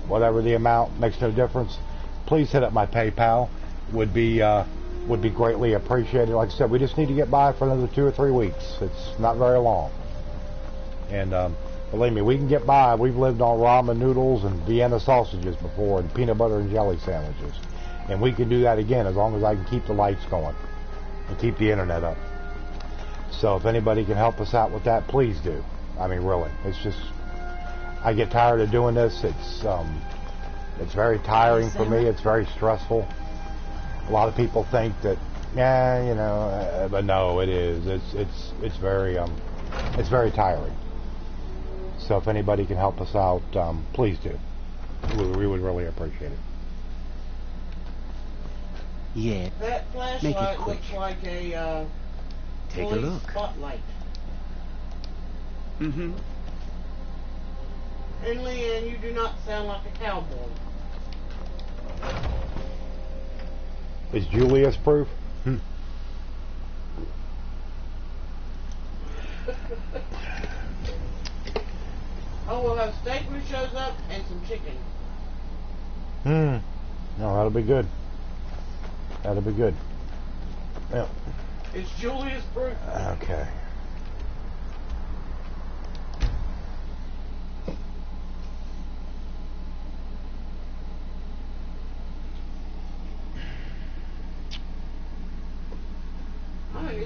whatever the amount, makes no difference, please hit up my PayPal. Would be greatly appreciated. Like I said, we just need to get by for another 2 or 3 weeks. It's not very long. And believe me, we can get by. We've lived on ramen noodles and Vienna sausages before and peanut butter and jelly sandwiches. And we can do that again as long as I can keep the lights going and keep the internet up. So if anybody can help us out with that, please do. I mean, really, it's just, I get tired of doing this. It's very tiring for me. It's very stressful. A lot of people think that, yeah, you know, but no, it is. It's very tiring. So if anybody can help us out, please do. We would really appreciate it.
Yeah.
That flashlight looks like a
Take a look.
Spotlight.
Mm-hmm.
And Leanne, you do not sound like a cowboy.
Is Julius proof?
Oh, we'll have steak when it shows up and some chicken.
No, that'll be good. That'll be good. Yeah.
It's Julius proof.
Okay.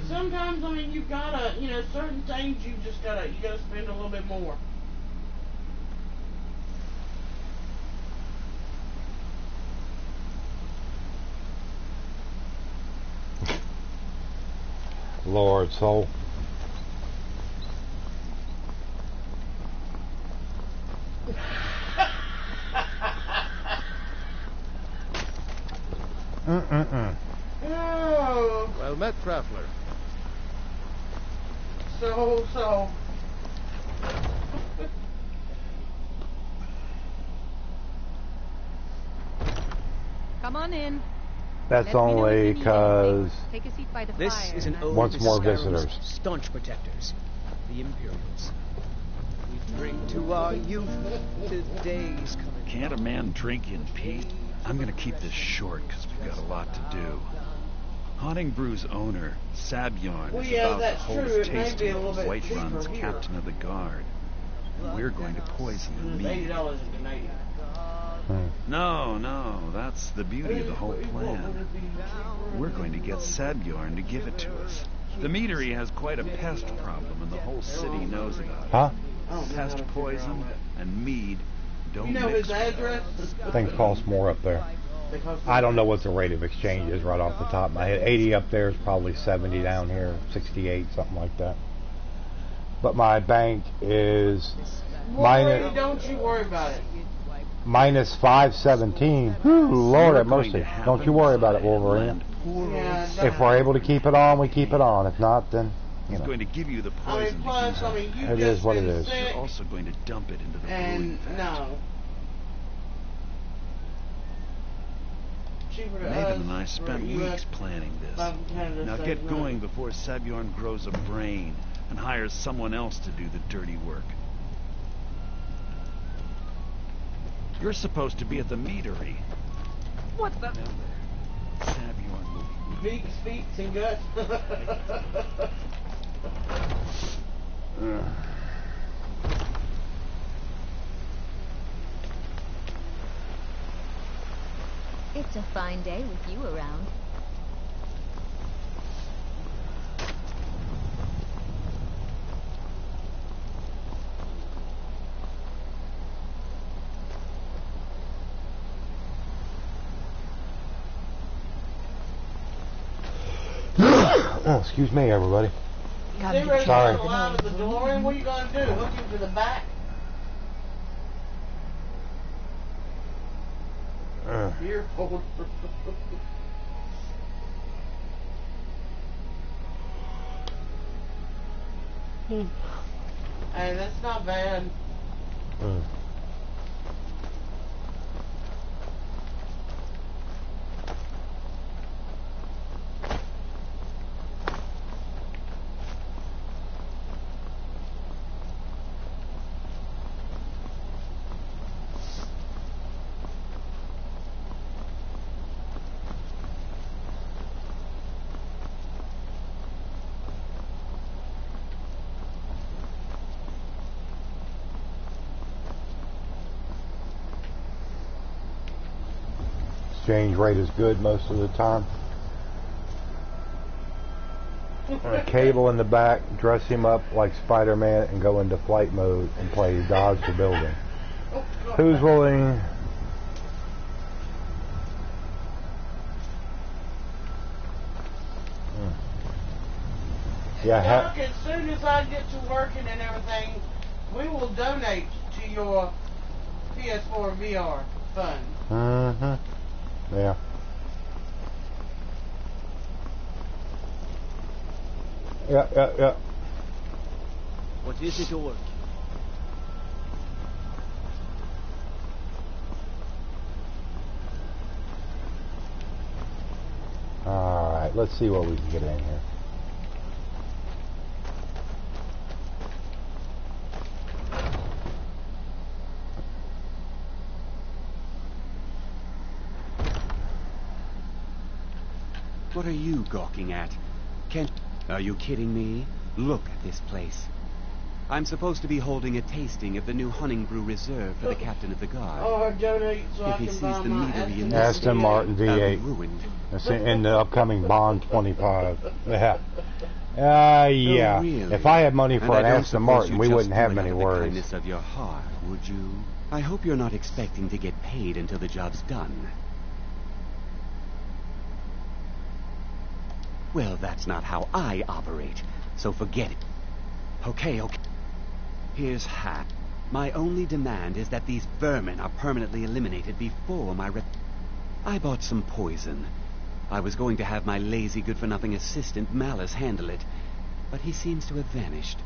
Sometimes, you've gotta, certain things you gotta spend a little bit more.
Lord soul.
Oh.
Well met, traveler.
So.
Come on in.
That's only because
Take a seat by the
This
fire
is an
and
ode
Wants
to
more
Skyrim's
visitors.
staunch protectors, the Imperials. We drink to our youth, to days coming.
Can't a man drink in peace? I'm gonna keep this short because we've got a lot to do. Haunting Brew's owner, Sabjorn,
Well,
is
yeah,
about to
that's
hold
true.
his
It may
tasting
be a little
of
bit
Whiterun's
cheaper here.
captain of the guard. And we're going to poison the meat.
$80 a Canadian.
No, that's the beauty of the whole plan. We're going to get Sabjorn to give it to us. The meadery has quite a pest problem, and the whole city knows about it.
Huh?
Pest poison and mead don't
You know
mix
his address?
Things cost more up there. I don't know what the rate of exchange is right off the top of my head. 80 up there is probably 70 down here, 68, something like that. But my bank is
Don't you worry about it.
minus 517. Whew, Lord have mercy. Don't you worry about it, Wolverine. If we're able to keep it on, we keep it on. If not, then,
He's going to give you the poison
Plus,
to use.
you
It
just
is what it
been
is.
sick,
You're also going to dump it into the brewing
and
vat.
no. Cheaper to
Maven
us,
and I spent
or US,
weeks planning this.
about Canada
Now
saves
get
money.
going before Sabjorn grows a brain and hires someone else to do the dirty work. You're supposed to be at the meadery.
What the?
Remember, Sabjorn will be...
Beaks, feet, and guts.
It's a fine day with you around.
Oh, excuse me, everybody.
Sorry. Out of the DeLorean, what are you going to do? Hook him to the back? Beer cold. Hey, that's not bad.
Exchange rate is good most of the time. A cable in the back, dress him up like Spider-Man and go into flight mode and play dodge the building. Who's willing? Yeah.
Doc, as soon as I get to working and everything, we will donate to your PS4 VR fund.
Mm-hmm. Yeah. Yeah.
What is it, Orc?
let's see what we can get in here.
What are you gawking at? Are you kidding me? Look at this place. I'm supposed to be holding a tasting of the new Hunting Brew Reserve for the captain of the guard.
Oh, donate so
if
I
he
can
sees
buy
the
my
meadery in
Aston Martin V8.
ruined.
That's in the upcoming Bond 25. Yeah. Yeah.
Oh, really?
If I had money for
And
an
I don't
Aston
suppose
Martin,
you
we
just
wouldn't
do
have
it
many
out of the
worries.
kindness of your heart, would you? I hope you're not expecting to get paid until the job's done. Well, that's not how I operate, so forget it. Okay. Here's half. My only demand is that these vermin are permanently eliminated before my I bought some poison. I was going to have my lazy, good-for-nothing assistant, Malice, handle it, but he seems to have vanished.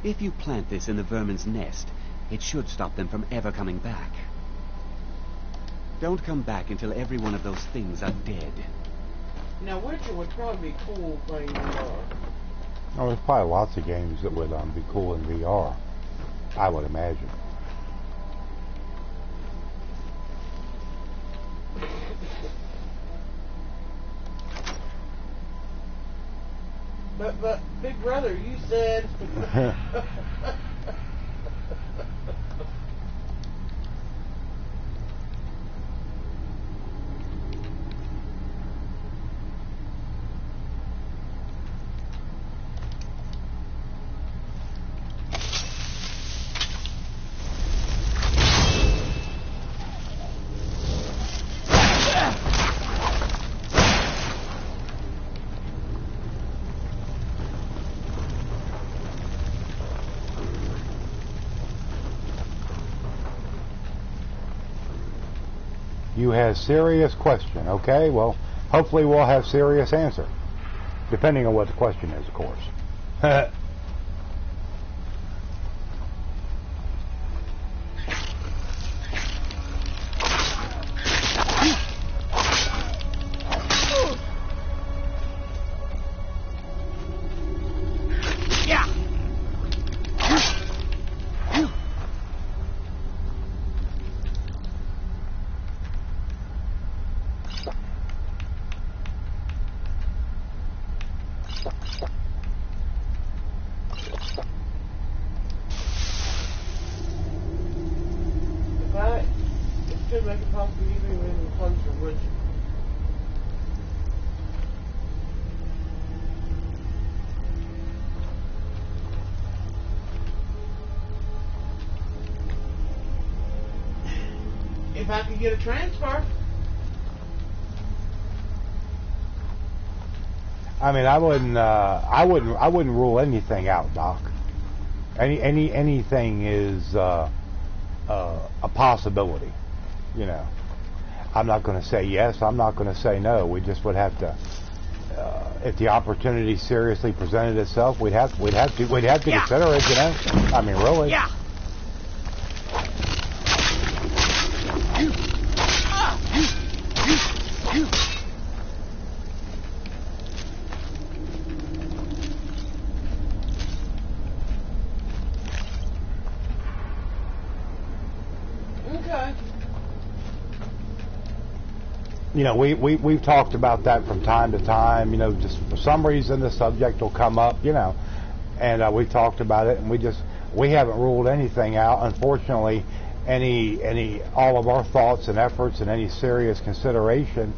If you plant this in the vermin's nest, it should stop them from ever coming back. Don't come back until every one of those things are dead.
Now, Witcher would probably be cool playing VR.
Oh, there's probably lots of games that would be cool in VR. I would imagine.
But, Big Brother, you said...
You have serious question. Okay, well, hopefully we'll have serious answer. Depending on what the question is, of course. If I could get a transfer. I mean, I wouldn't rule anything out, Doc. Anything is a possibility. You know, I'm not going to say yes. I'm not going to say no. We just would have to, if the opportunity seriously presented itself, we'd have to consider it. You know, I mean, really.
Yeah.
You know, we've talked about that from time to time. You know, just for some reason the subject will come up. You know, and we've talked about it, and we haven't ruled anything out. Unfortunately, all of our thoughts and efforts and any serious consideration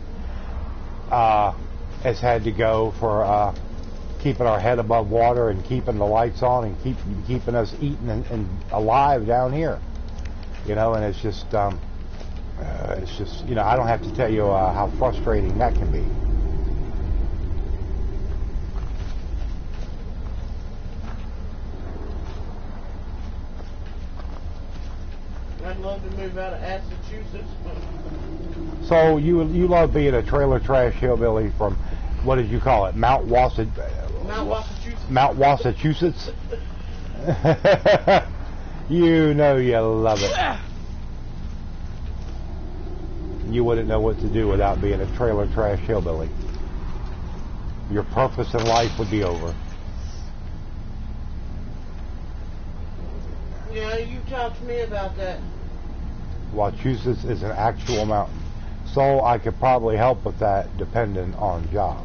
has had to go for keeping our head above water and keeping the lights on and keeping us eating and alive down here. You know, and it's just you know, I don't have to tell you how frustrating that can be.
I'd love to move out of Massachusetts.
So you love being a trailer trash hillbilly from, what did you call it, Mount Massachusetts? You know you love it. You wouldn't know what to do without being a trailer trash hillbilly. Your purpose in life would be over.
Yeah, you talked to me about that.
Wachusett is an actual mountain. So I could probably help with that depending on job.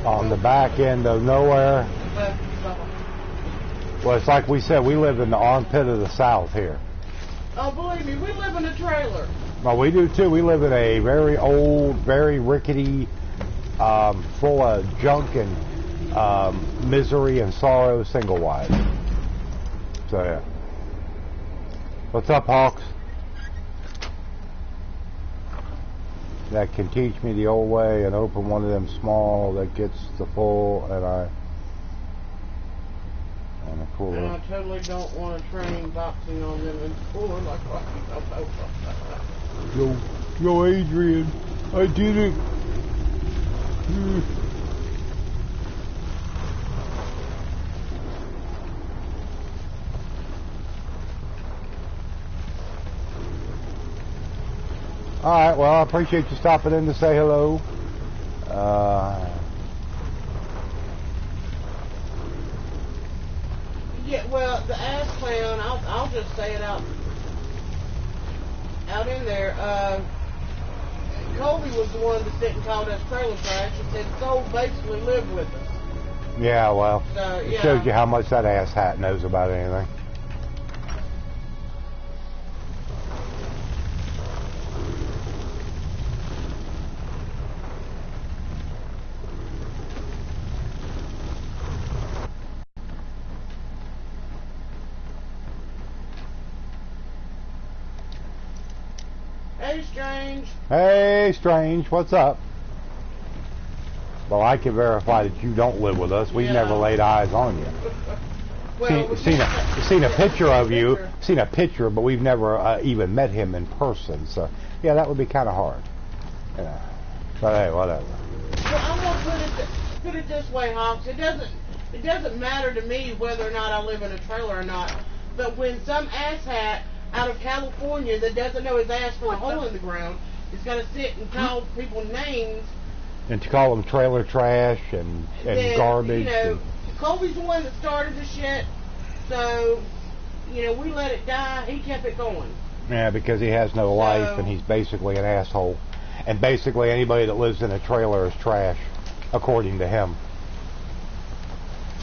On the back end of nowhere. Well, it's like we said, we live in the armpit of the South here.
Oh, believe me, we live in a trailer.
Well, we do too. We live in a very old, very rickety, full of junk and misery and sorrow, single wide. So yeah. What's up, Hawks? That can teach me the old way and open one of them small that gets the full, and I pull
And I
up.
totally don't want to train boxing on them in school like
Yo, Adrian, I did it. Alright, well, I appreciate you stopping in to say hello.
Yeah, well, the ass clown, I'll just say it out in there. Colby was the one that sit and called us trailer trash and said Soul basically lived with us.
Yeah, well,
So,
it
yeah.
shows you how much that ass hat knows about anything.
Hey, Strange.
Hey, Strange, what's up? Well, I can verify that you don't live with us. We've never laid eyes on you.
Well,
seen a picture of you, seen a picture, but we've never even met him in person. So, yeah, that would be kind of hard. Yeah. But hey, whatever.
Well, I'm gonna put it this way, Hawks. It doesn't matter to me whether or not I live in a trailer or not. But when some asshat out of California that doesn't know his ass from a hole in the ground is gonna sit and call people names.
And to call them trailer trash and
then,
garbage.
You know, Colby's the one that started the shit. So, you know, we let it die. He kept it going.
Yeah, because he has no life and he's basically an asshole. And basically anybody that lives in a trailer is trash, according to him.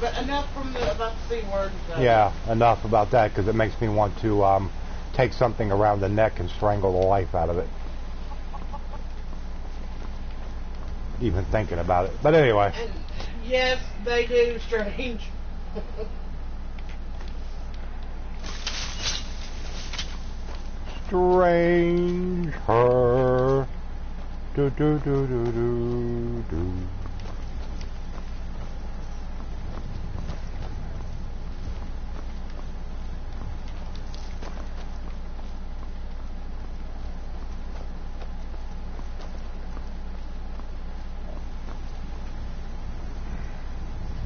But enough about the C word. So.
Yeah, enough about that, because it makes me want to take something around the neck and strangle the life out of it. Even thinking about it. But anyway.
And yes, they do, Strange.
Strange her. Do do do do do do.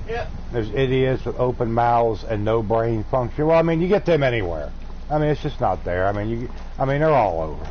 Yep.
There's idiots with open mouths and no brain function. Well, I mean, you get them anywhere. I mean, it's just not there. I mean, they're all over.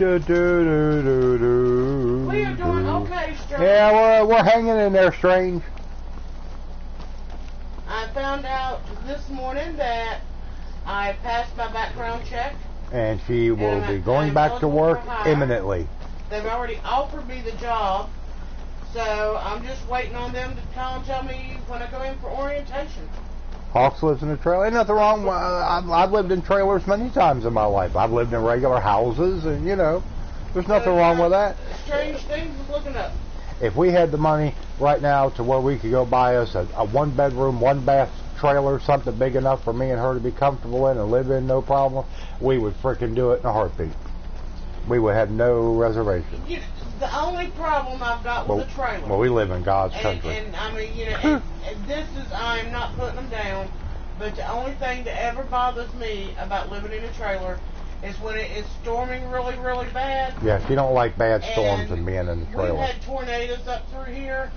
Do, do, do, do, do,
We are doing okay, Strange.
Yeah, we're hanging in there, Strange.
I found out this morning that I passed my background check.
And she will be going back to work imminently.
They've already offered me the job, so I'm just waiting on them to tell me when I go in for orientation.
Hawks lives in a trailer. Ain't nothing wrong. I've lived in trailers many times in my life. I've lived in regular houses, and you know, there's nothing wrong with that.
Strange things is looking up.
If we had the money right now to where we could go buy us a one-bedroom, one-bath trailer, something big enough for me and her to be comfortable in and live in, no problem, we would frickin' do it in a heartbeat. We would have no reservation.
The only problem I've got with the trailer.
Well, we live in God's country.
And I mean, you know, and this is, I'm not putting them down, but the only thing that ever bothers me about living in a trailer is when it is storming really, really bad.
Yeah, she don't like bad storms and being in the trailer.
We've had tornadoes up through here.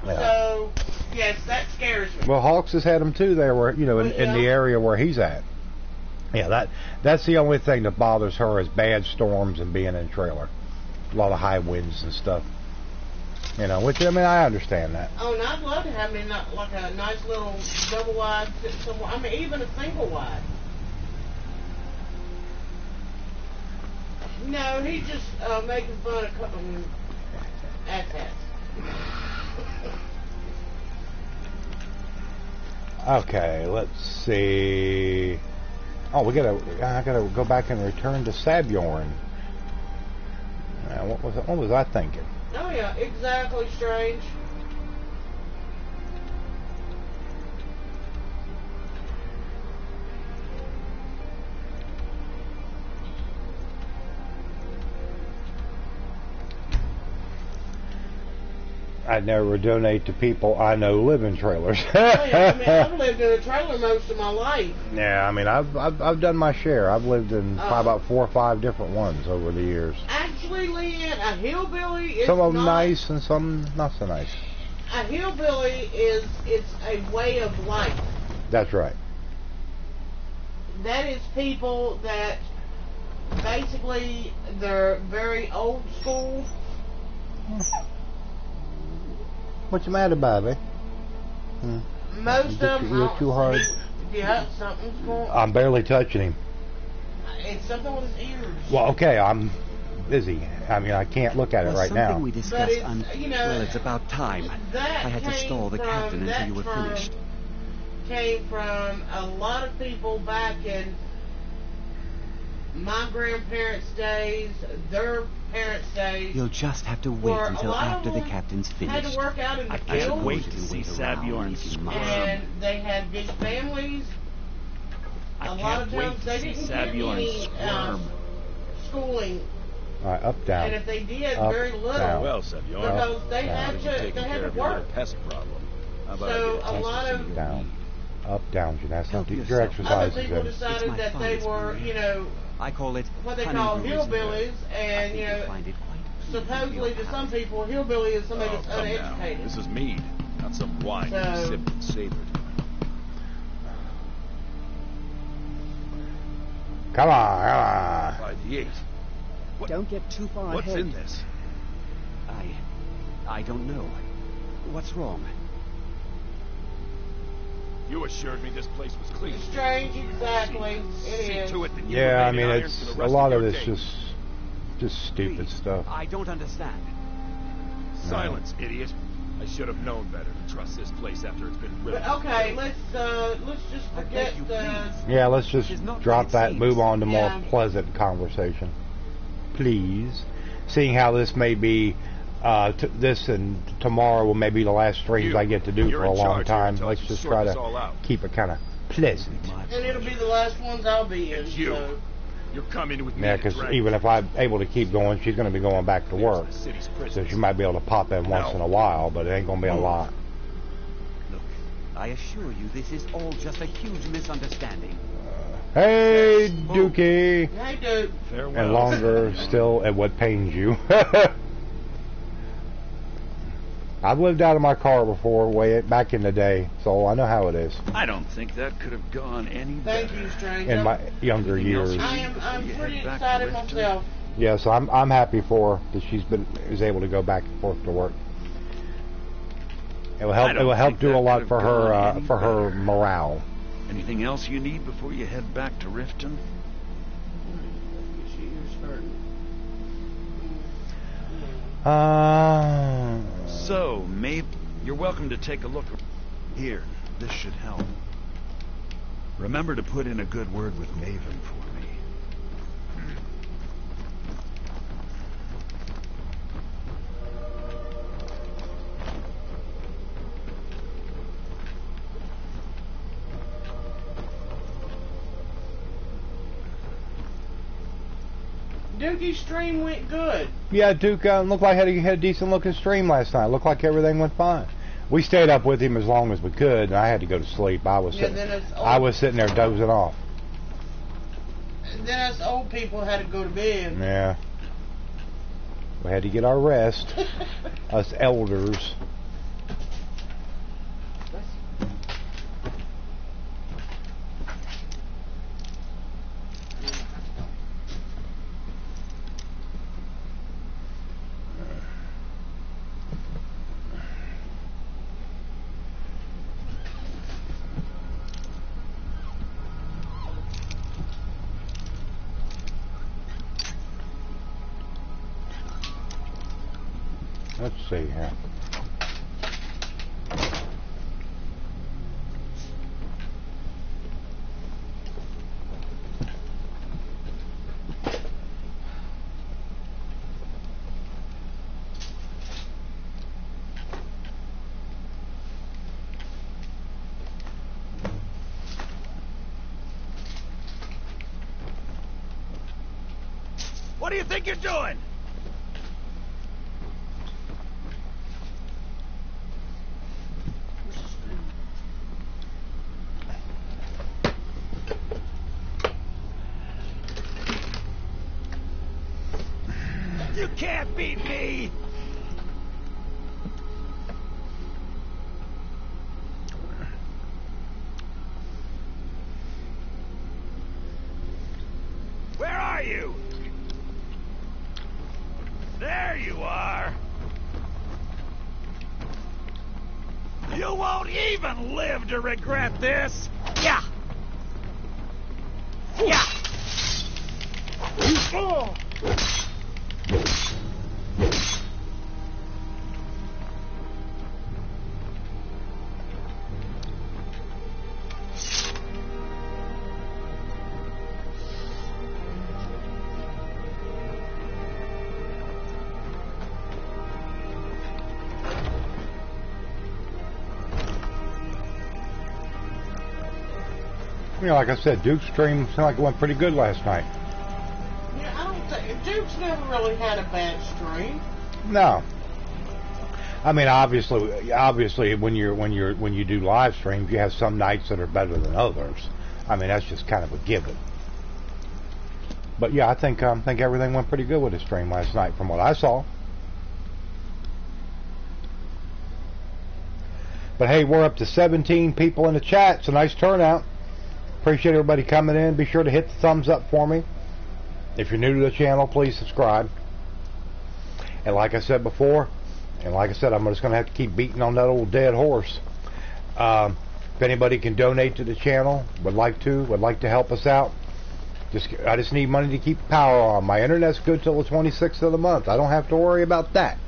Yeah.
So, yes, that scares me.
Well, Hawks has had them too there, where, you know, in the area where he's at. Yeah, that's the only thing that bothers her is bad storms and being in a trailer. A lot of high winds and stuff. You know, which, I mean, I understand that.
Oh, and I'd love to have me like a nice little double wide somewhere. I mean, even a single wide. No, he's just making fun of asshats.
Okay, let's see. Oh, I gotta go back and return to Sabjorn. What was I thinking?
Oh yeah, exactly, Strange.
I'd never donate to people I know live in trailers.
Oh, yeah, I mean, I've lived in a trailer most of my life.
Yeah, I mean, I've done my share. I've lived in probably about 4 or 5 different ones over the years.
Actually, Leanne, a hillbilly is
some of them nice and some not so nice.
A hillbilly it's a way of life.
That's right.
That is people that basically they're very old school.
What's the matter, Bobby?
Most of them.
You're too hard.
Yeah, something's going on.
I'm barely touching him.
It's something with his ears.
Well, okay, I'm busy. I mean, I can't look at it right now.
Something we discussed well, it's about time. I had to stall the captain until you were finished.
Came from a lot of people back in my grandparents' days, their parents' days.
You'll just have to wait until after the captain's finished.
Had to work out in the
I can't wait to see Sabjorn squirm.
And they had big families. A lot of times they didn't get any schooling.
All right, up, down.
And if they did,
up,
very little.
Down.
Well, Sabjorn,
because they had to work.
Pest problem. How about
So a lot of
down, up, down. That's not your
other
exercises.
people decided that they were, you know,
I call it
what they call hillbillies, and you know, supposedly to some people, hillbilly is somebody that's uneducated.
Now. This is mead, not some wine you sipped and savored.
Come on.
By the 8.
Don't get too far
What's
ahead.
in this?
I don't know. What's wrong?
You assured me this place was clean.
Strange, exactly. It is.
To it that you
Yeah, I mean, it's a lot of it's just stupid stuff.
I don't understand.
Silence, idiot. I should have known better to trust this place after it's been ripped.
But okay, let's just forget the.
Yeah, let's just drop that and move on to more pleasant conversation, please. Seeing how this may be, this and tomorrow will maybe the last streams I get to do for a long time. Let's just try to keep it kind of pleasant.
And it'll be the last ones I'll be in. So.
You're coming with me.
Yeah, because even if I'm able to keep going, she's going to be going back to work. So she might be able to pop in once in a while, but it ain't going to be a lot.
Look, I assure you this is all just a huge misunderstanding.
Hey, Dookie!
Hey, Duke.
Farewell.
And longer still at what pains you. I've lived out of my car before, way back in the day, so I know how it is.
I don't think that could have gone any better.
Thank you, Strange.
In my younger years.
I'm pretty excited myself.
Yeah, so I'm happy for her that is able to go back and forth to work. It will help do a lot for her morale.
Anything else you need before you head back to Riften? So, maybe you're welcome to take a look. Here, this should help. Remember to put in a good word with Maven for me.
Dukey's stream went good.
Yeah, Duke looked like he had a decent looking stream last night. Looked like everything went fine. We stayed up with him as long as we could, and I had to go to sleep. I was sitting there dozing off.
And then us old people had to go to bed.
Yeah. We had to get our rest. Us elders. Let's see here.
What do you think you're doing? You can't beat me! Where are you? There you are! You won't even live to regret this! Yeah! Yeah! Oh!
You know, like I said, Duke's stream sounded like it went pretty good last night.
Yeah, I don't think Duke's never really had a bad stream.
No. I mean, obviously, when you do live streams, you have some nights that are better than others. I mean, that's just kind of a given. But yeah, I think everything went pretty good with his stream last night, from what I saw. But hey, we're up to 17 people in the chat. It's a nice turnout. Appreciate everybody coming in. Be sure to hit the thumbs up for me. If you're new to the channel, please subscribe. And like I said before, and like I said, I'm just going to have to keep beating on that old dead horse. If anybody can donate to the channel, would like to help us out, I just need money to keep the power on. My internet's good till the 26th of the month. I don't have to worry about that.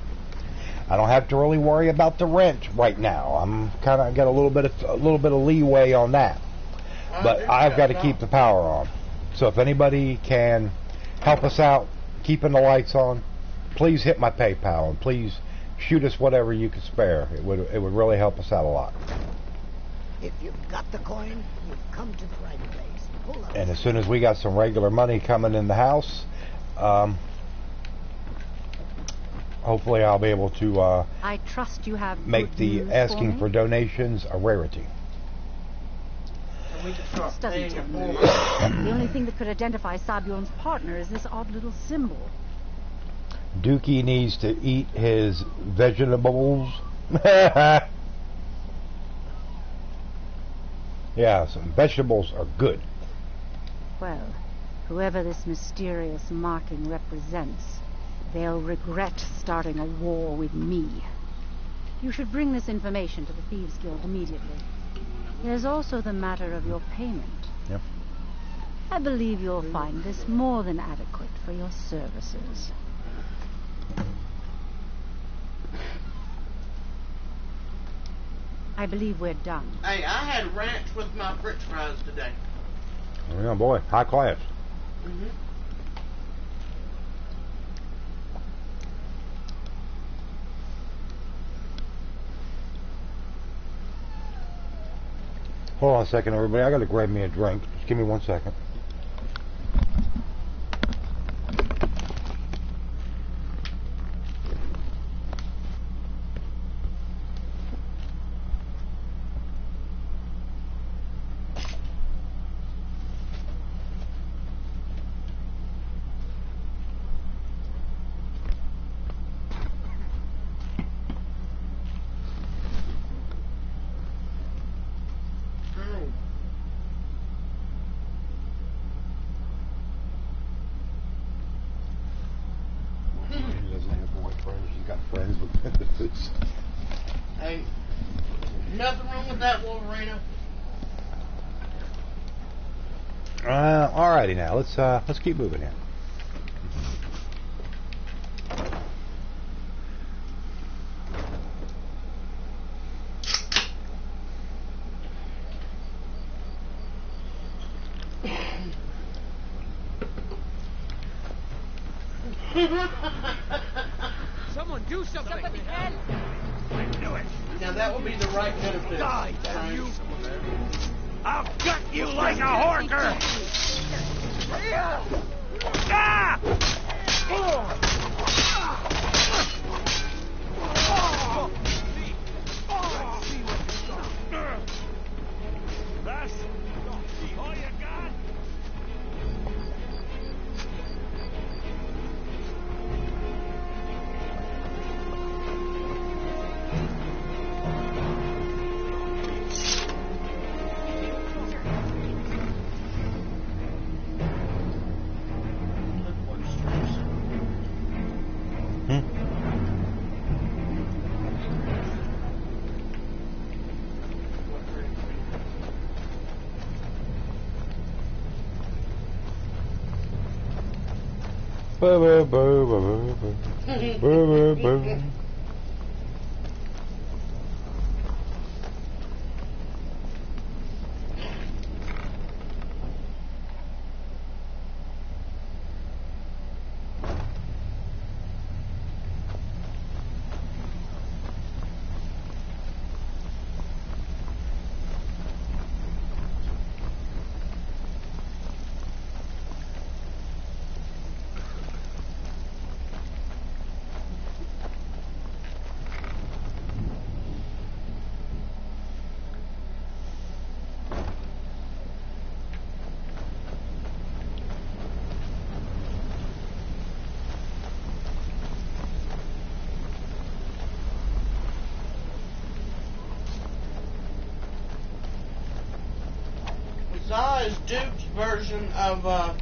I don't have to really worry about the rent right now. I'm kind of got a little bit of leeway on that. But I've got to keep the power on. So if anybody can help us out, keeping the lights on, please hit my PayPal and please shoot us whatever you can spare. It would really help us out a lot.
If you've got the coin, you've come to the right place. Pull up.
And as soon as we got some regular money coming in the house, hopefully I'll be able to
I trust you have
make the asking for donations a rarity.
This doesn't tell me. The only thing that could identify Sabion's partner is this odd little symbol.
Dookie needs to eat his vegetables. Yeah, some vegetables are good.
Well, Whoever this mysterious marking represents, they'll regret starting a war with me. You should bring this information to the Thieves Guild immediately. There's also the matter of your payment.
Yep.
I believe you'll find this more than adequate for your services. I believe we're done.
Hey, I had ranch with my french fries today.
Oh boy, high class.
Mm-hmm.
Hold on a second, everybody. I gotta grab me a drink. Just give me 1 second. Friends with benefits.
Hey, nothing wrong with that, Wolverina.
Alrighty now, let's keep moving here.
Someone do something! Somebody help!
I knew it!
Now that would be the right benefit.
Die, damn you! I'll gut you like a horker! Ah! That's all you got?
Boo, boo, boo, boo, boo, boo, boo, boo.
Is Duke's version of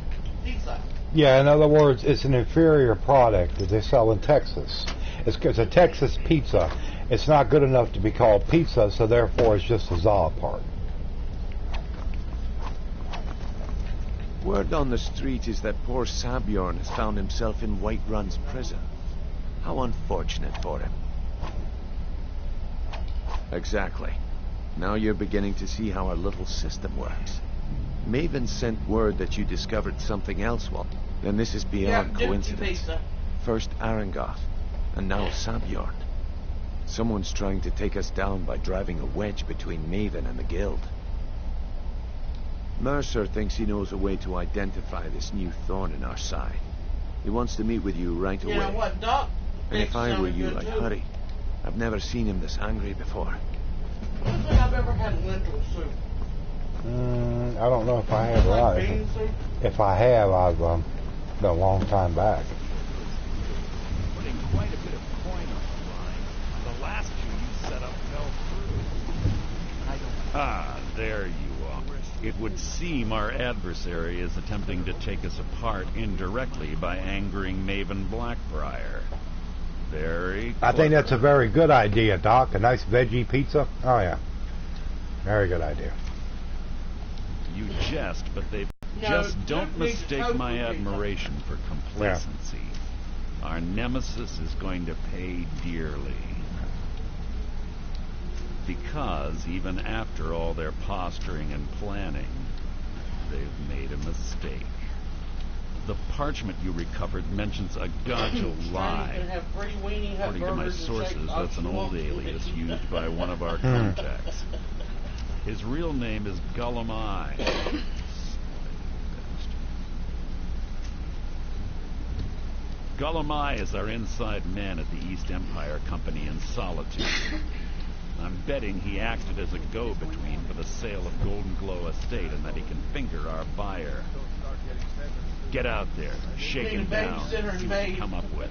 pizza.
Yeah, in other words, it's an inferior product that they sell in Texas. It's a Texas pizza. It's not good enough to be called pizza, so therefore it's just a Zod part.
Word on the street is that poor Sabjorn has found himself in Whiterun's prison. How unfortunate for him. Exactly. Now you're beginning to see how our little system works. Maven sent word that you discovered something else, well, then this is beyond coincidence. First Arangoth, and now Sabjorn. Someone's trying to take us down by driving a wedge between Maven and the Guild. Mercer thinks he knows a way to identify this new thorn in our side. He wants to meet with you right away.
You know what, Doc?
And if I were you, I'd hurry. I've never seen him this angry before.
I don't think I've ever had lentil soup.
I don't know if I have or not. If I have, I've been a long time back.
Putting quite a bit of coin on the line. The last few you set up fell through. I don't. Ah, there you are. It would seem our adversary is attempting to take us apart indirectly by angering Maven Blackbriar. Very clever.
I think that's a very good idea, Doc. A nice veggie pizza. Oh, yeah. Very good idea.
You jest, but they just don't mistake my admiration for complacency. Yeah. Our nemesis is going to pay dearly. Because even after all their posturing and planning, they've made a mistake. The parchment you recovered mentions a Gajul lie. According to my sources, that's an old alias used by one of our contacts. His real name is Gullumai. Gullumai is our inside man at the East Empire Company in Solitude. I'm betting he acted as a go-between for the sale of Golden Glow Estate and that he can finger our buyer. Get out there, shake him down, see what you come up with.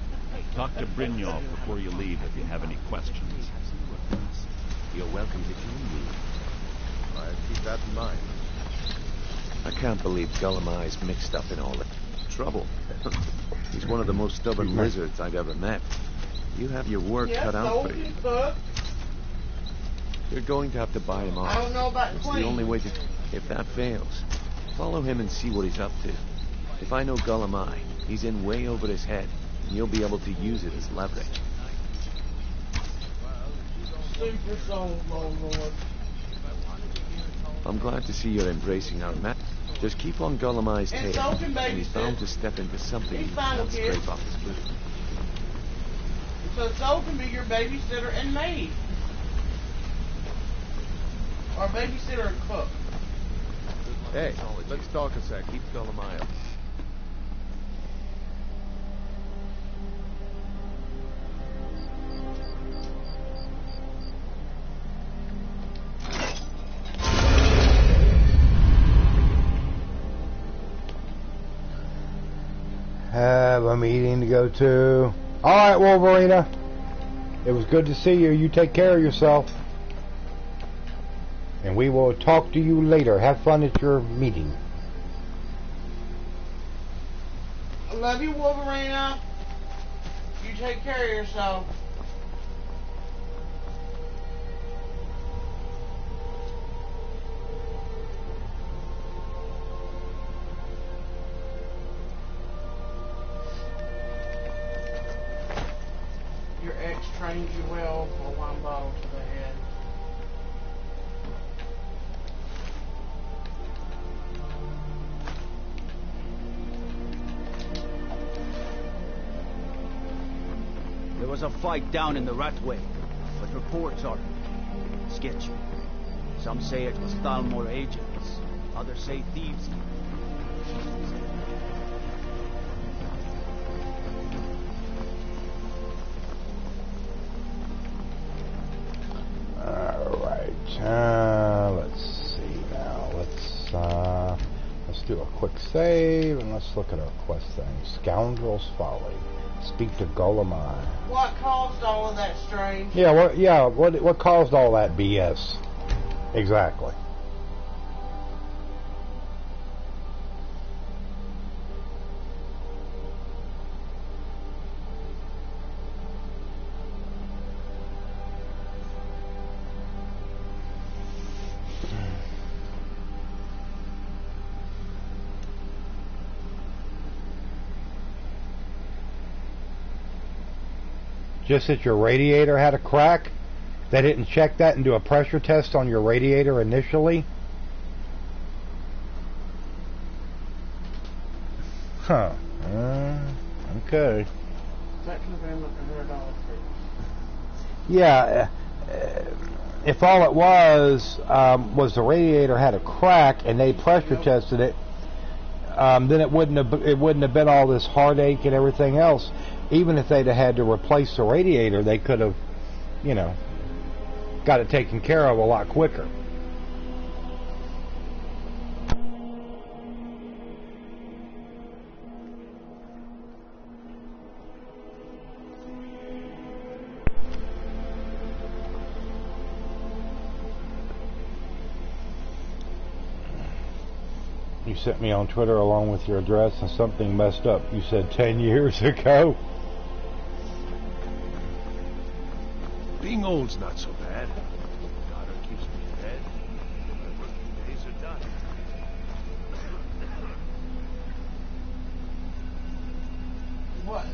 Talk to Brynjolf before you leave if you have any questions.
You're welcome to join me. I'll keep that in mind. I can't believe Gullumai's mixed up in all the trouble. He's one of the most stubborn lizards I've ever met. You have your work cut out for you. You're going to have to buy him off.
I don't know about
It's the only way to... If that fails, follow him and see what he's up to. If I know Gullumai, he's in way over his head, and you'll be able to use it as leverage. I'm glad to see you're embracing our map. Just keep on Gullumai's tail, and he's bound to step into something he can't scrape off his boot.
So Soul can be your babysitter and maid. Or babysitter and cook.
Hey, let's talk a sec. Keep Gullumai up.
Have a meeting to go to. Alright, Wolverina. It was good to see you. You take care of yourself. And we will talk to you later. Have fun at your meeting.
I love you, Wolverina. You take care of yourself. Your ex trained you well for one bottle to the head.
There was a fight down in the Ratway, but reports are sketchy. Some say it was Thalmor agents, others say thieves.
Let's see now. Let's do a quick save and let's look at our quest thing. Scoundrel's Folly. Speak to Gullumai.
What caused all of that, Strange?
What caused all that BS? Exactly. Just that your radiator had a crack? They didn't check that and do a pressure test on your radiator initially? Huh. Okay.
That could have been like $100 fee.
Yeah. If all it was the radiator had a crack and they pressure tested it, then it wouldn't have been all this heartache and everything else. Even if they'd have had to replace the radiator, they could have, got it taken care of a lot quicker. You sent me on Twitter along with your address and something messed up. You said 10 years ago.
Being old's not so bad. Daughter keeps me fed. My working days are done.
What?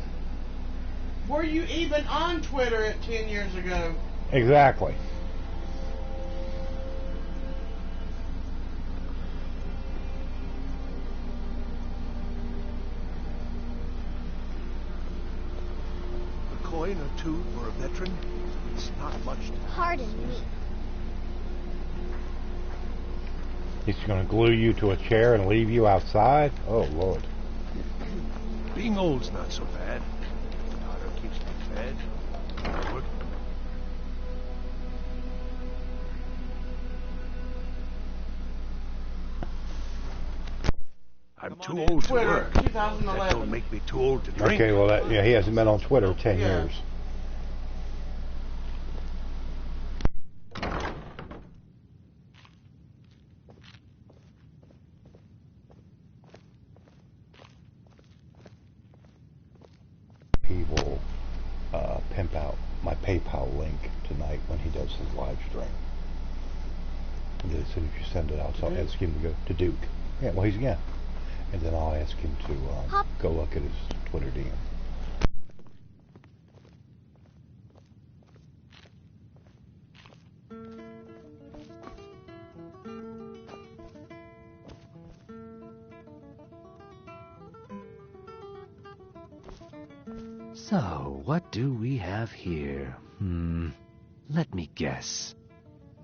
Were you even on Twitter at 10 years ago?
Exactly.
A coin or two for a veteran? It's not much.
Pardon me.
He's going to glue you to a chair and leave you outside? Oh, Lord.
Being old's not so bad. Daughter keeps me fed. My work. I'm too old to
Twitter,
work.
2011.
That don't make me too old to drink.
Okay, well, that, yeah, he hasn't been on Twitter 10 years. He will pimp out my PayPal link tonight when he does his live stream. And then as soon as you send it out, so I'll ask him to go to Duke. Yeah, well, he's again. And then I'll ask him to go look at his Twitter DM.
So, what do we have here? Let me guess.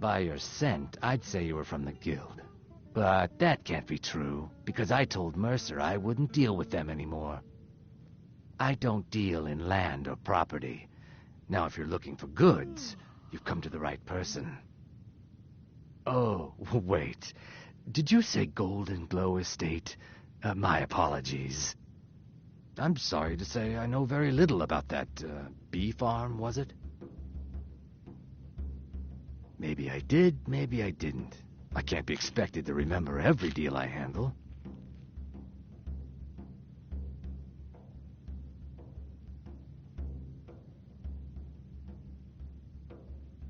By your scent, I'd say you were from the guild. But that can't be true, because I told Mercer I wouldn't deal with them anymore. I don't deal in land or property. Now, if you're looking for goods, you've come to the right person. Oh, wait. Did you say Golden Glow Estate? My apologies. I'm sorry to say I know very little about that, bee farm, was it? Maybe I did, maybe I didn't. I can't be expected to remember every deal I handle.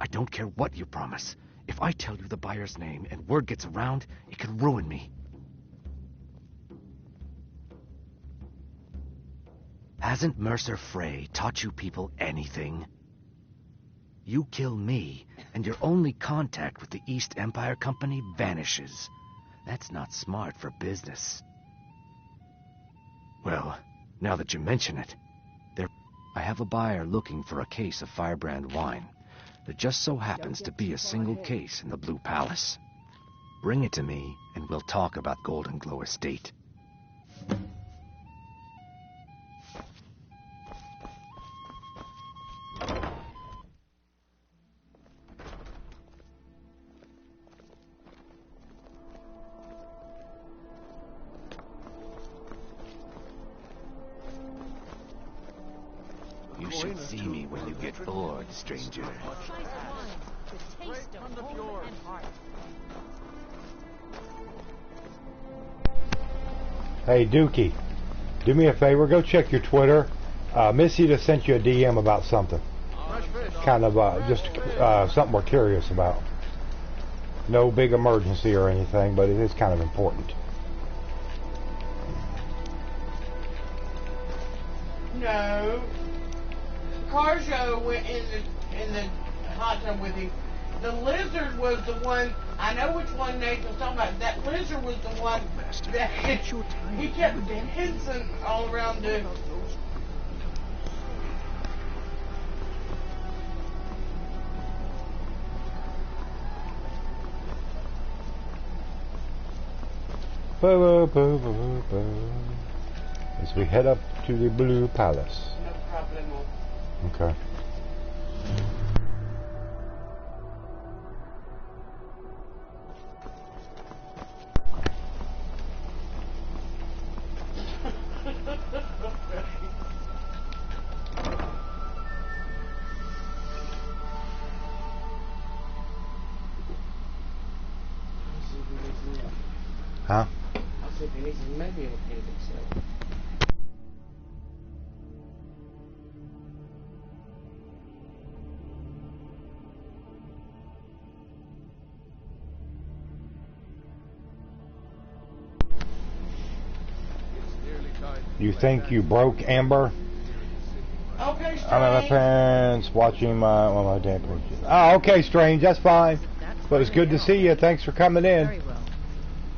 I don't care what you promise. If I tell you the buyer's name and word gets around, it could ruin me. Hasn't Mercer Frey taught you people anything? You kill me, and your only contact with the East Empire Company vanishes. That's not smart for business. Well, now that you mention it, I have a buyer looking for a case of Firebrand wine. There just so happens to be a single case in the Blue Palace. Bring it to me, and we'll talk about Golden Glow Estate. You should see me when you get bored, stranger.
The taste of home and heart.
Hey, Dookie, do me a favor. Go check your Twitter. Missy just sent you a DM about something. Kind of just something we're curious about. No big emergency or anything, but it is kind of important.
No. Carjo went in the hot tub with him. The lizard was the one. I know which one Nathan's talking about. That lizard was the one that he kept dancing all around the.
As we head up to the Blue Palace.
No problemo.
Okay.
I
Huh?
said see if he needs a maybe a mechanic set.
You think you broke Amber?
Okay, Strange.
I'm at my parents watching my damn. Oh, okay, Strange. That's fine. But it's good to see you. Thanks for coming in.
Very well.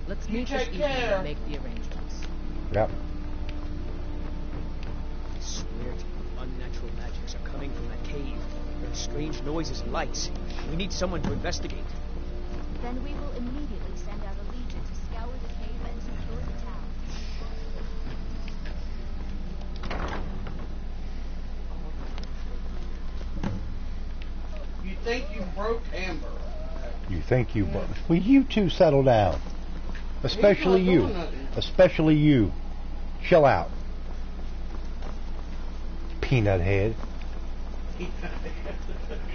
Let's meet this evening and make the arrangements.
Yep.
I swear to you, unnatural magics are coming from that cave. There are strange noises and lights. We need someone to investigate.
Then we will immediately send out a legion to scour the cave and secure the town.
You think you broke Amber.
You think you broke... Will you two settle down? Especially you. Especially you. Chill out. Peanut head.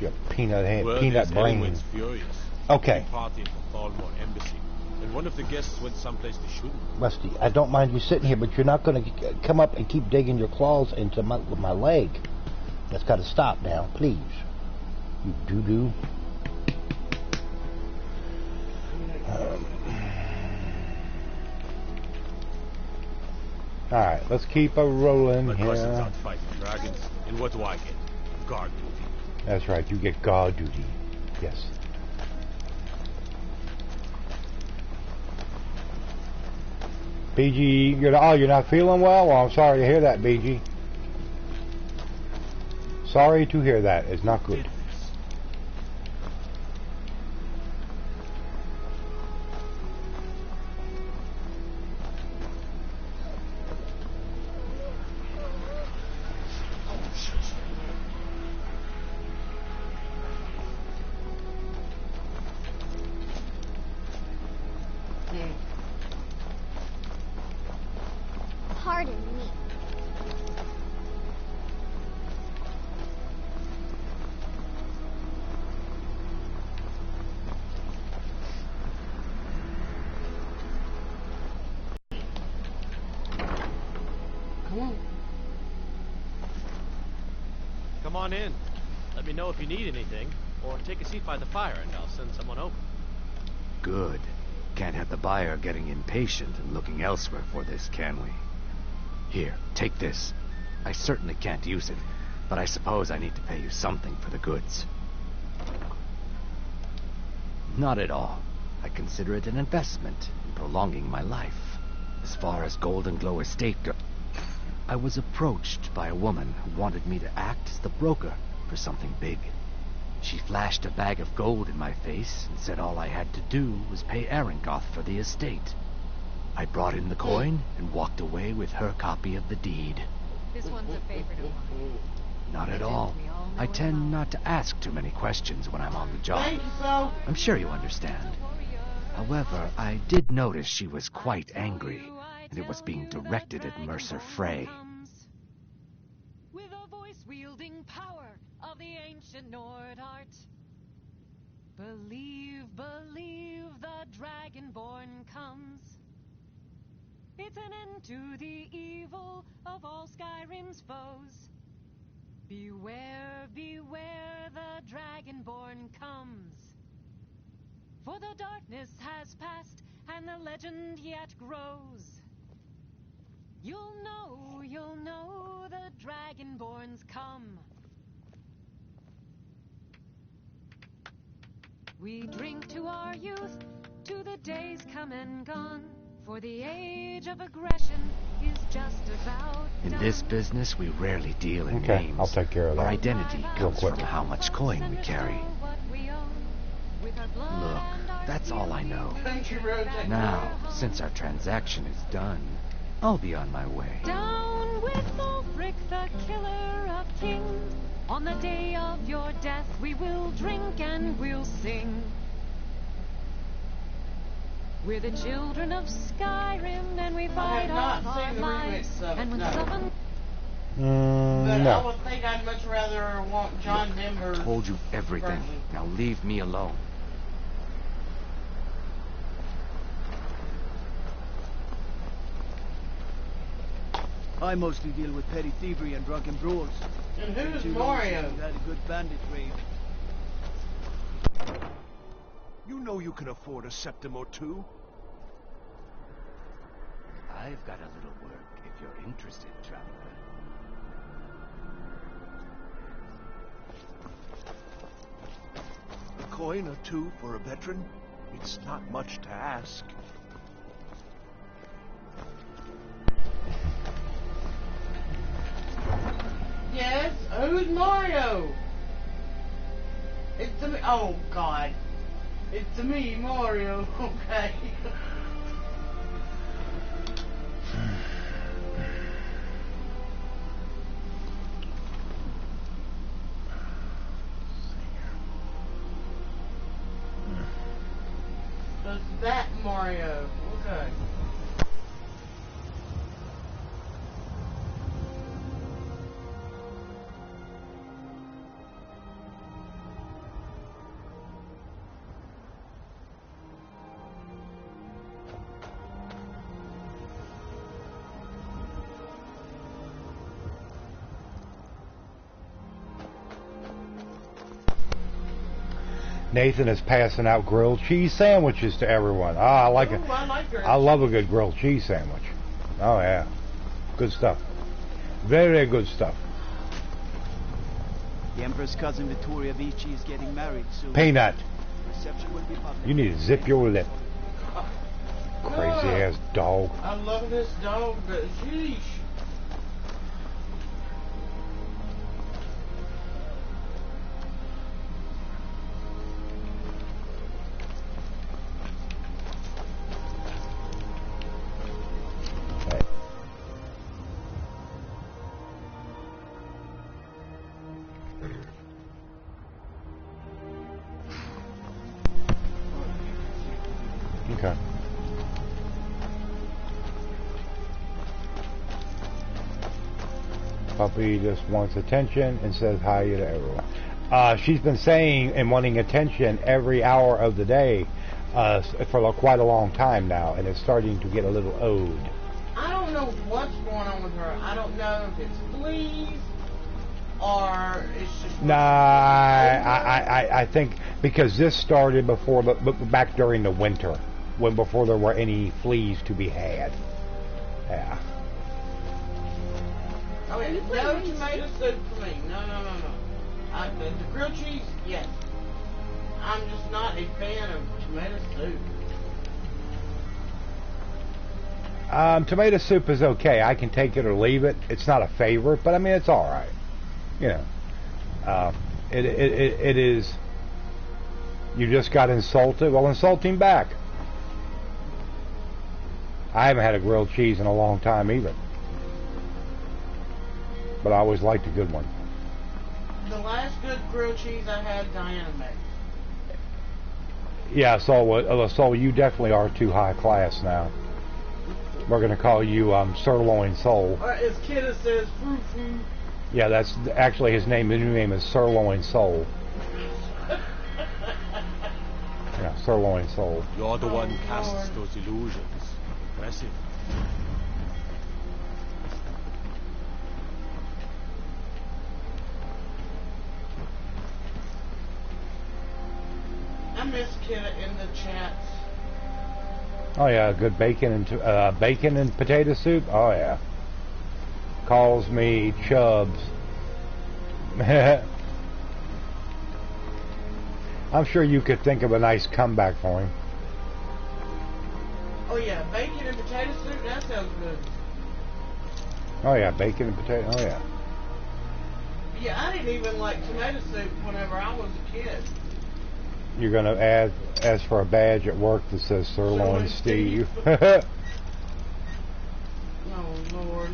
Your peanut head.
Well,
peanut brain.
Furious.
Okay.
Party at the Thalmor embassy. And one of the guests went someplace they shouldn't.
Rusty, I don't mind you sitting here, but you're not going to come up and keep digging your claws into my leg. That's got to stop now, please. You doo-doo. Alright, let's keep a rolling
My
here.
cousin's out fighting dragons. And what do I get? Guard duty.
That's right, you get guard duty. Yes. BG, you're not feeling well? Well, I'm sorry to hear that, BG. Sorry to hear that. It's not good.
Pardon me.
Come on.
Come on in. Let me know if you need anything. Or take a seat by the fire and I'll send someone over.
Good. Can't have the buyer getting impatient and looking elsewhere for this, can we? Here, take this. I certainly can't use it, but I suppose I need to pay you something for the goods. Not at all. I consider it an investment in prolonging my life. As far as Golden Glow Estate goes, I was approached by a woman who wanted me to act as the broker for something big. She flashed a bag of gold in my face and said all I had to do was pay Arengoth for the estate. I brought in the coin and walked away with her copy of the deed.
This one's a favorite of mine.
Not at all. I tend not to ask too many questions when I'm on the job.
Thank you, so.
I'm sure you understand. However, I did notice she was quite angry, and it was being directed at Mercer Frey.
With a voice-wielding power of the ancient Nord art. Believe, believe the Dragonborn comes. It's an end to the evil of all Skyrim's foes. Beware, beware, the Dragonborn comes. For the darkness has passed, and the legend yet grows. You'll know, the Dragonborn's come. We drink to our youth, to the days come and gone. For the age of aggression is just about
In this business, we rarely deal in
Okay,
names.
I'll take care of that.
Our identity comes
quick.
from how much coin we carry. Look, that's all I know. Now, since our transaction is done, I'll be on my way.
Down with Ulfric, the killer of kings. On the day of your death, we will drink and we'll sing. We're the children of Skyrim, and we fight off our lives. And when someone...
But I
no.
would think I'd much rather want John Denver.
I told you everything. Now leave me alone.
I mostly deal with petty thievery and drunken brawls.
And who's
Two
Mario?
roads, had a good bandit raid.
You know you can afford a septim or two.
I've got a little work if you're interested, traveler.
A coin or two for a veteran? It's not much to ask.
Yes, who's Mario? It's me. Oh God, it's me, Mario. Okay. So it's that Mario. Okay.
Nathan is passing out grilled cheese sandwiches to everyone. Ah, I like it.
I like
I love a good grilled cheese sandwich. Oh yeah, good stuff. Very good stuff.
The Emperor's cousin Vittoria Vici is getting married soon.
Peanut,
Reception will be public.
you need to zip your lip. Crazy ass dog.
I love this dog, but sheesh.
Okay. Puppy just wants attention and says hi to everyone. She's been saying and wanting attention every hour of the day for quite a long time now, and it's starting to get a little old.
I don't know what's going on with her. I don't know if it's fleas or it's just.
Nah, I think because this started before, back during the winter, before there were any fleas to be had. Yeah.
Oh, yeah, no tomato soup for me. No. The grilled cheese, yes. I'm just not a fan of tomato soup.
Tomato soup is okay. I can take it or leave it. It's not a favorite, but I mean it's all right. You know, it is. You just got insulted. Well, insult him back. I haven't had a grilled cheese in a long time either, but I always liked a good one.
The last good grilled cheese I had, Diana made.
Yeah, so you definitely are too high class now. We're gonna call you Sirloin Soul.
As Kidda says, frou-frou.
Yeah, that's actually his name. His new name is Sirloin Soul. Yeah, Sirloin Soul.
You're the one casts those illusions. Impressive.
I miss Kidda in the chats.
Oh yeah, good bacon and potato soup. Oh yeah. Calls me Chubbs. I'm sure you could think of a nice comeback for him.
Oh yeah, bacon and potato soup, that sounds good.
Oh yeah, bacon and potato, oh yeah.
Yeah, I didn't even like tomato soup whenever I was a kid.
You're gonna ask for a badge at work that says Sirloin Steve.
Oh Lord.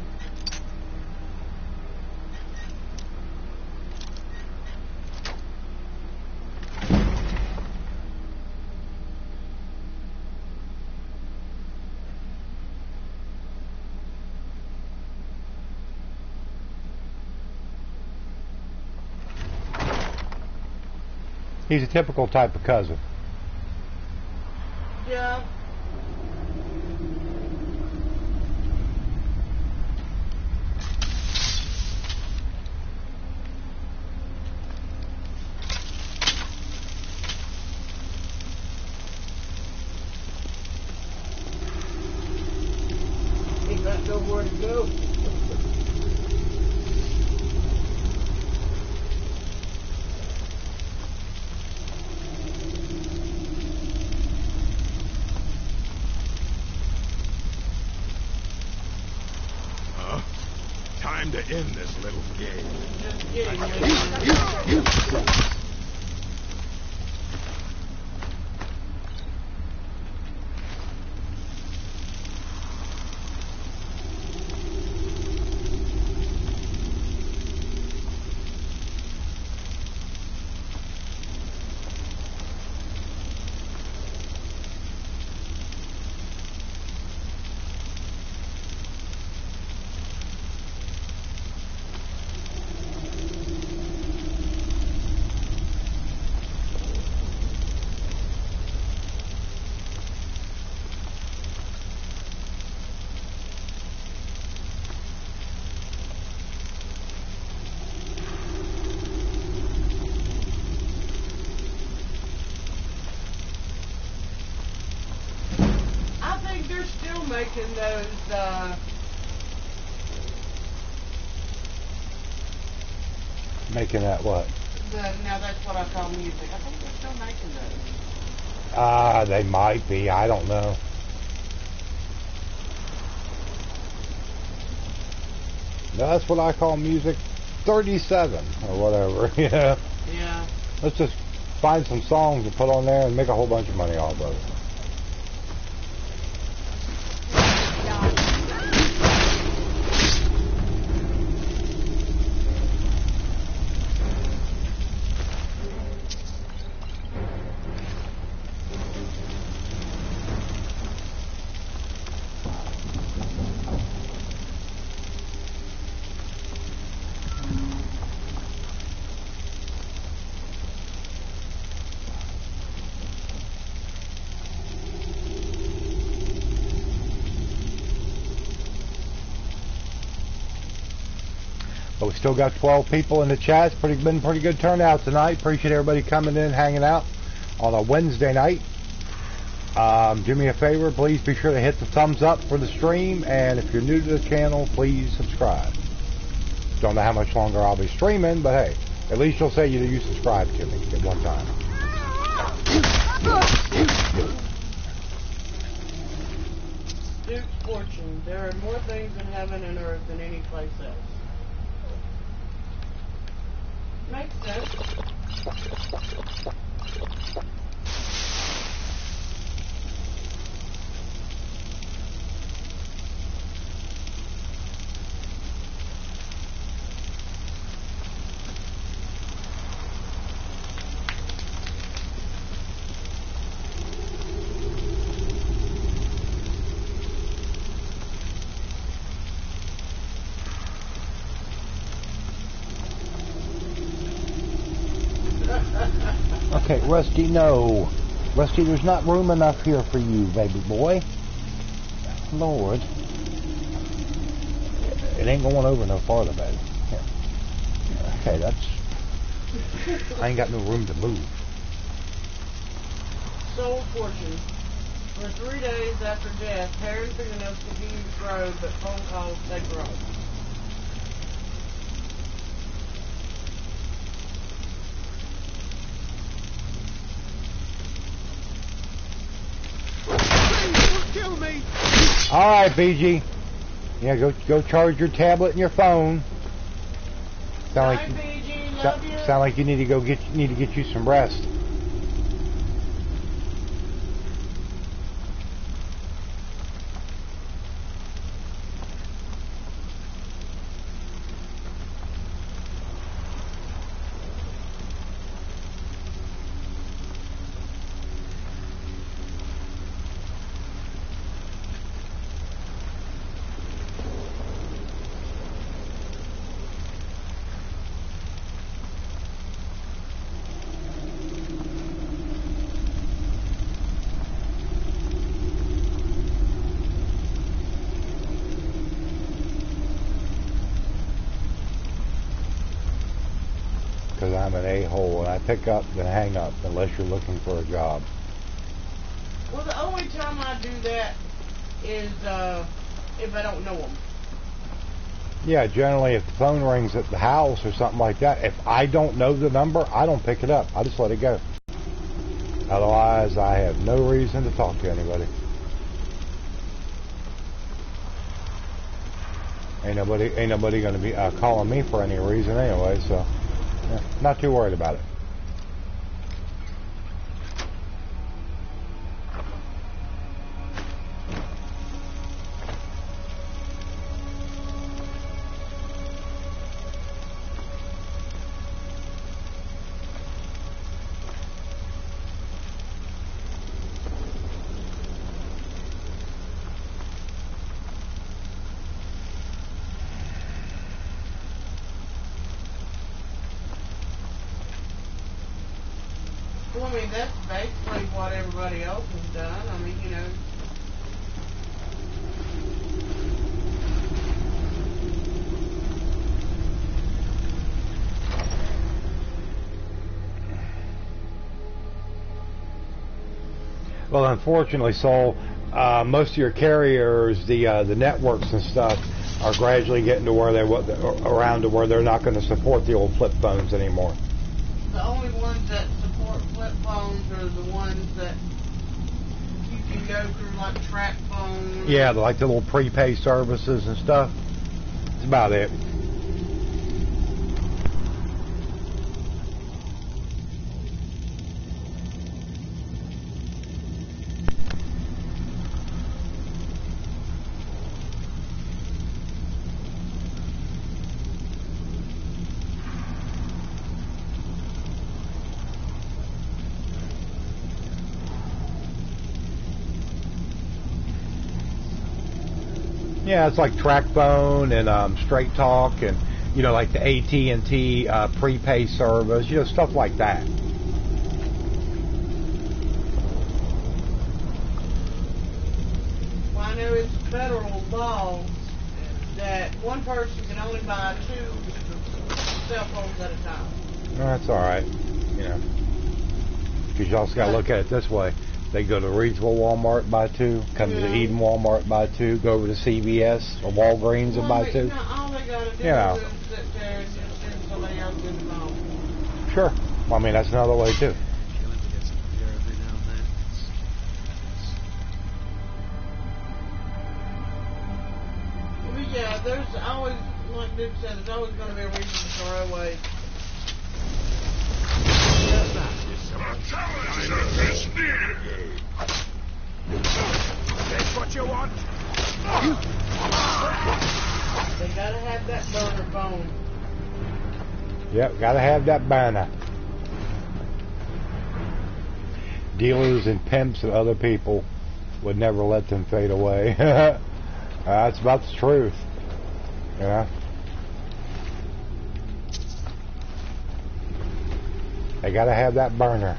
He's a typical type of cousin.
Yeah. Go.
Time to end this little game.
Just kidding. They're still making those,
Making that what?
Now that's what I call music. I think they're still making those.
They might be. I don't know. That's what I call music 37 or whatever. Yeah.
Yeah.
Let's just find some songs to put on there and make a whole bunch of money off of it. But we still got 12 people in the chat. It's been pretty good turnout tonight. Appreciate everybody coming in, hanging out on a Wednesday night. Do me a favor, please be sure to hit the thumbs up for the stream, and if you're new to the channel, please subscribe. Don't know how much longer I'll be streaming, but hey, at least you'll say you subscribed to me at one time.
Duke's fortune. There are more things in heaven and earth than any place else. Makes sense.
Okay, Rusty, no. Rusty, there's not room enough here for you, baby boy. Lord. It ain't going over no farther, baby. Here. Okay, that's... I ain't got no room to move.
Soul fortune. For 3 days after death, hair and fingernails continue to grow, but phone calls, they grow.
Kill me!
All right, BG. Yeah, go charge your tablet and your phone. Sound like you need to get you some rest. Because I'm an a-hole and I pick up and hang up unless you're looking for a job.
Well, the only time I do that is if I don't know them.
Yeah, generally if the phone rings at the house or something like that, if I don't know the number, I don't pick it up. I just let it go. Otherwise, I have no reason to talk to anybody. Ain't nobody going to be calling me for any reason anyway, so yeah, not too worried about it.
Well, I mean, that's basically what everybody else has done. I mean, you know.
Well, unfortunately, Sol, most of your carriers, the networks and stuff, are gradually getting to where around to where they're not going to support the old flip phones anymore.
The only ones that support flip phones are the ones that you can go through, like track phones.
Yeah, like the little prepay services and stuff. That's about it. Yeah, it's like TrackPhone and Straight Talk and, you know, like the AT&T prepay service, you know, stuff like that.
Well, I know it's federal law that one person can only buy 2 cell phones at a time.
No, that's all right, you know, because you also got to look at it this way. They go to Reidsville Walmart, buy 2. Come to Eden Walmart, buy 2. Go over to CVS or Walgreens and buy 2.
All they got to do is sit there and just send somebody else in the phone.
Sure. Well, I mean, that's another way, too.
Well, yeah, there's always, like Duke said, there's always going to be a reason to throw away.
That's what you want?
They gotta have that burner phone.
Yep, gotta have that burner. Dealers and pimps and other people would never let them fade away. That's about the truth. You know? They gotta have that burner.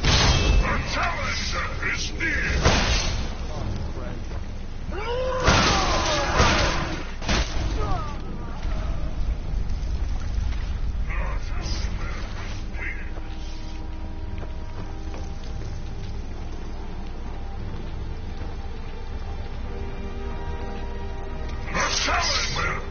The challenger is near. The challenger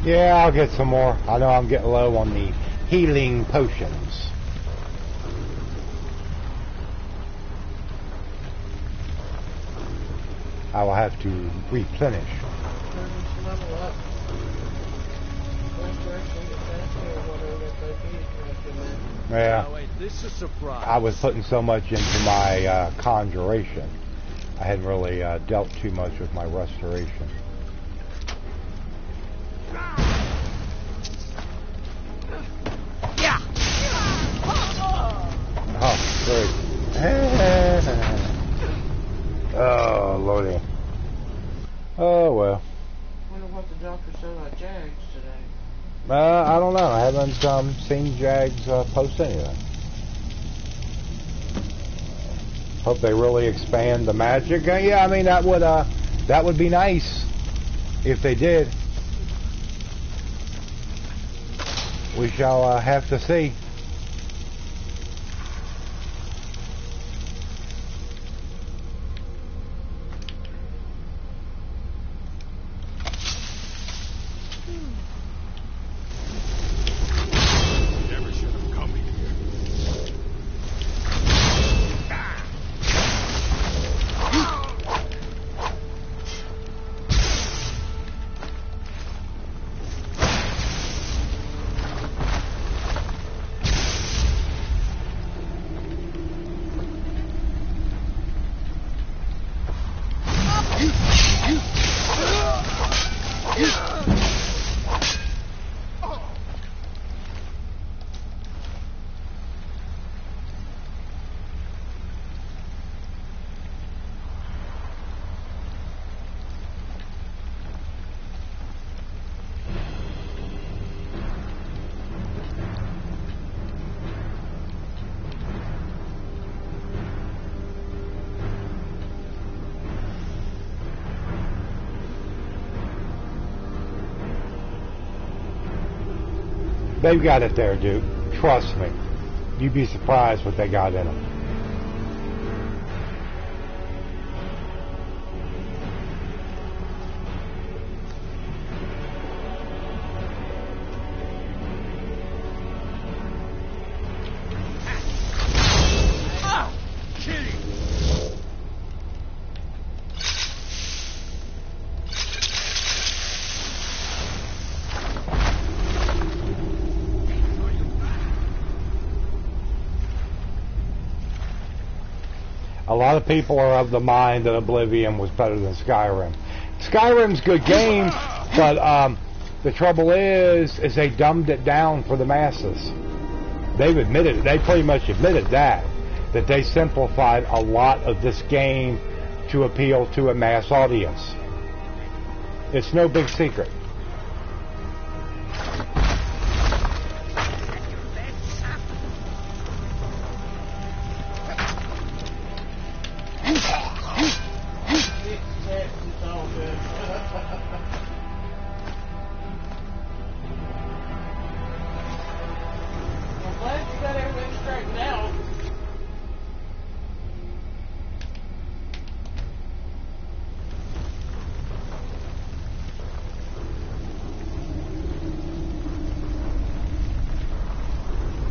Yeah, I'll get some more. I know I'm getting low on the healing potions. I will have to replenish. Yeah.
This is a surprise.
I was putting so much into my conjuration. I hadn't really dealt too much with my restoration.
Yeah.
Oh, great. Oh, Lordy. Oh, well.
I wonder what the doctor said about Jags today.
I don't know. I haven't seen Jags post anything. Hope they really expand the magic. Yeah, I mean that would be nice if they did. We shall have to see. They've got it there, dude. Trust me. You'd be surprised what they got in them. A lot of people are of the mind that Oblivion was better than Skyrim. Skyrim's a good game, but the trouble is they dumbed it down for the masses. They've admitted it. They pretty much admitted that they simplified a lot of this game to appeal to a mass audience. It's no big secret.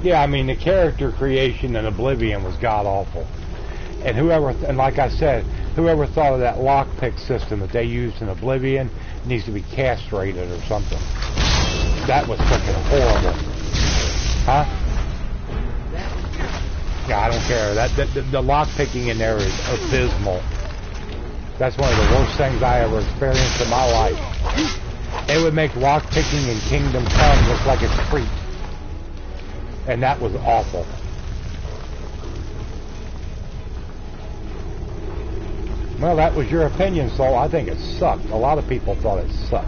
Yeah, I mean the character creation in Oblivion was god awful, and like I said, whoever thought of that lockpick system that they used in Oblivion needs to be castrated or something. That was freaking horrible, huh? Yeah, I don't care. The lockpicking in there is abysmal. That's one of the worst things I ever experienced in my life. It would make lockpicking in Kingdom Come look like a treat. And that was awful. Well, that was your opinion, Soul. I think it sucked. A lot of people thought it sucked.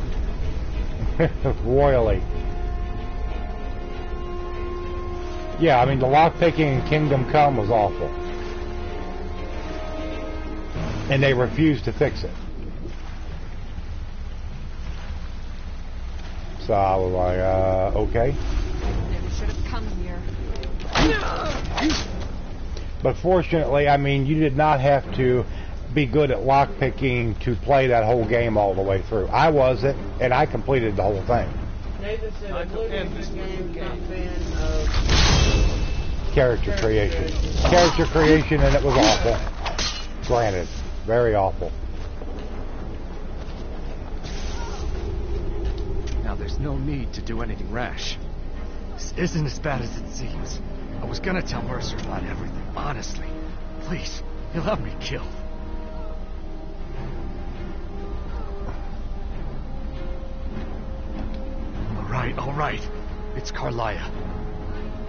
Royally. Yeah, I mean, the lockpicking in Kingdom Come was awful. And they refused to fix it. So I was like, okay.
Should have come here.
But fortunately, I mean, you did not have to be good at lockpicking to play that whole game all the way through. I wasn't, and I completed the whole thing.
Nathan said Oblivion game's not a fan of
character creation. Character creation, and it was awful. Granted, very awful.
Now there's no need to do anything rash. This isn't as bad as it seems. I was gonna tell Mercer about everything, honestly. Please, he'll have me killed. All right. It's Carlia.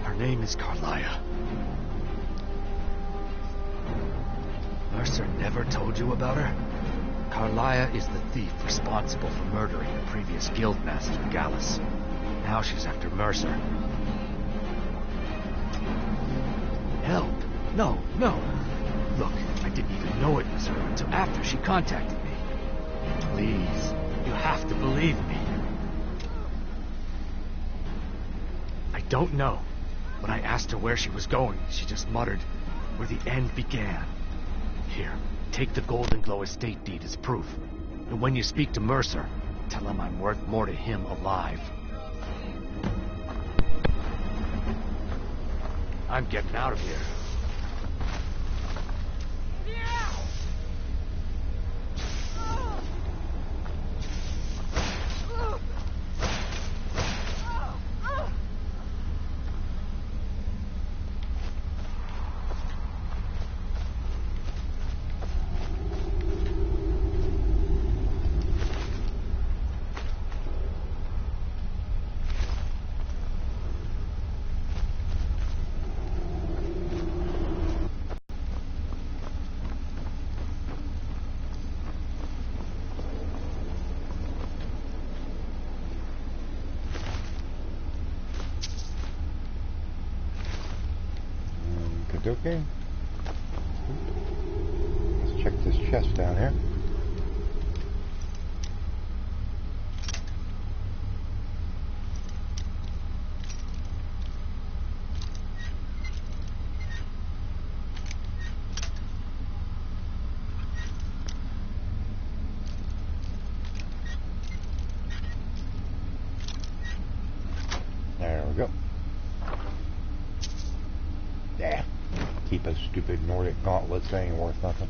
Her name is Carlia. Mercer never told you about her? Carlia is the thief responsible for murdering the previous guildmaster, Gallus. Now she's after Mercer. Help! No. Look, I didn't even know it was her until after she contacted me. Please, you have to believe me. I don't know. When I asked her where she was going, she just muttered, where the end began. Here, take the Golden Glow estate deed as proof. And when you speak to Mercer, tell him I'm worth more to him alive. I'm getting out of here.
Okay. Let's check this chest down here. There we go. Yeah. Keep a stupid Nordic gauntlets, they ain't worth nothing.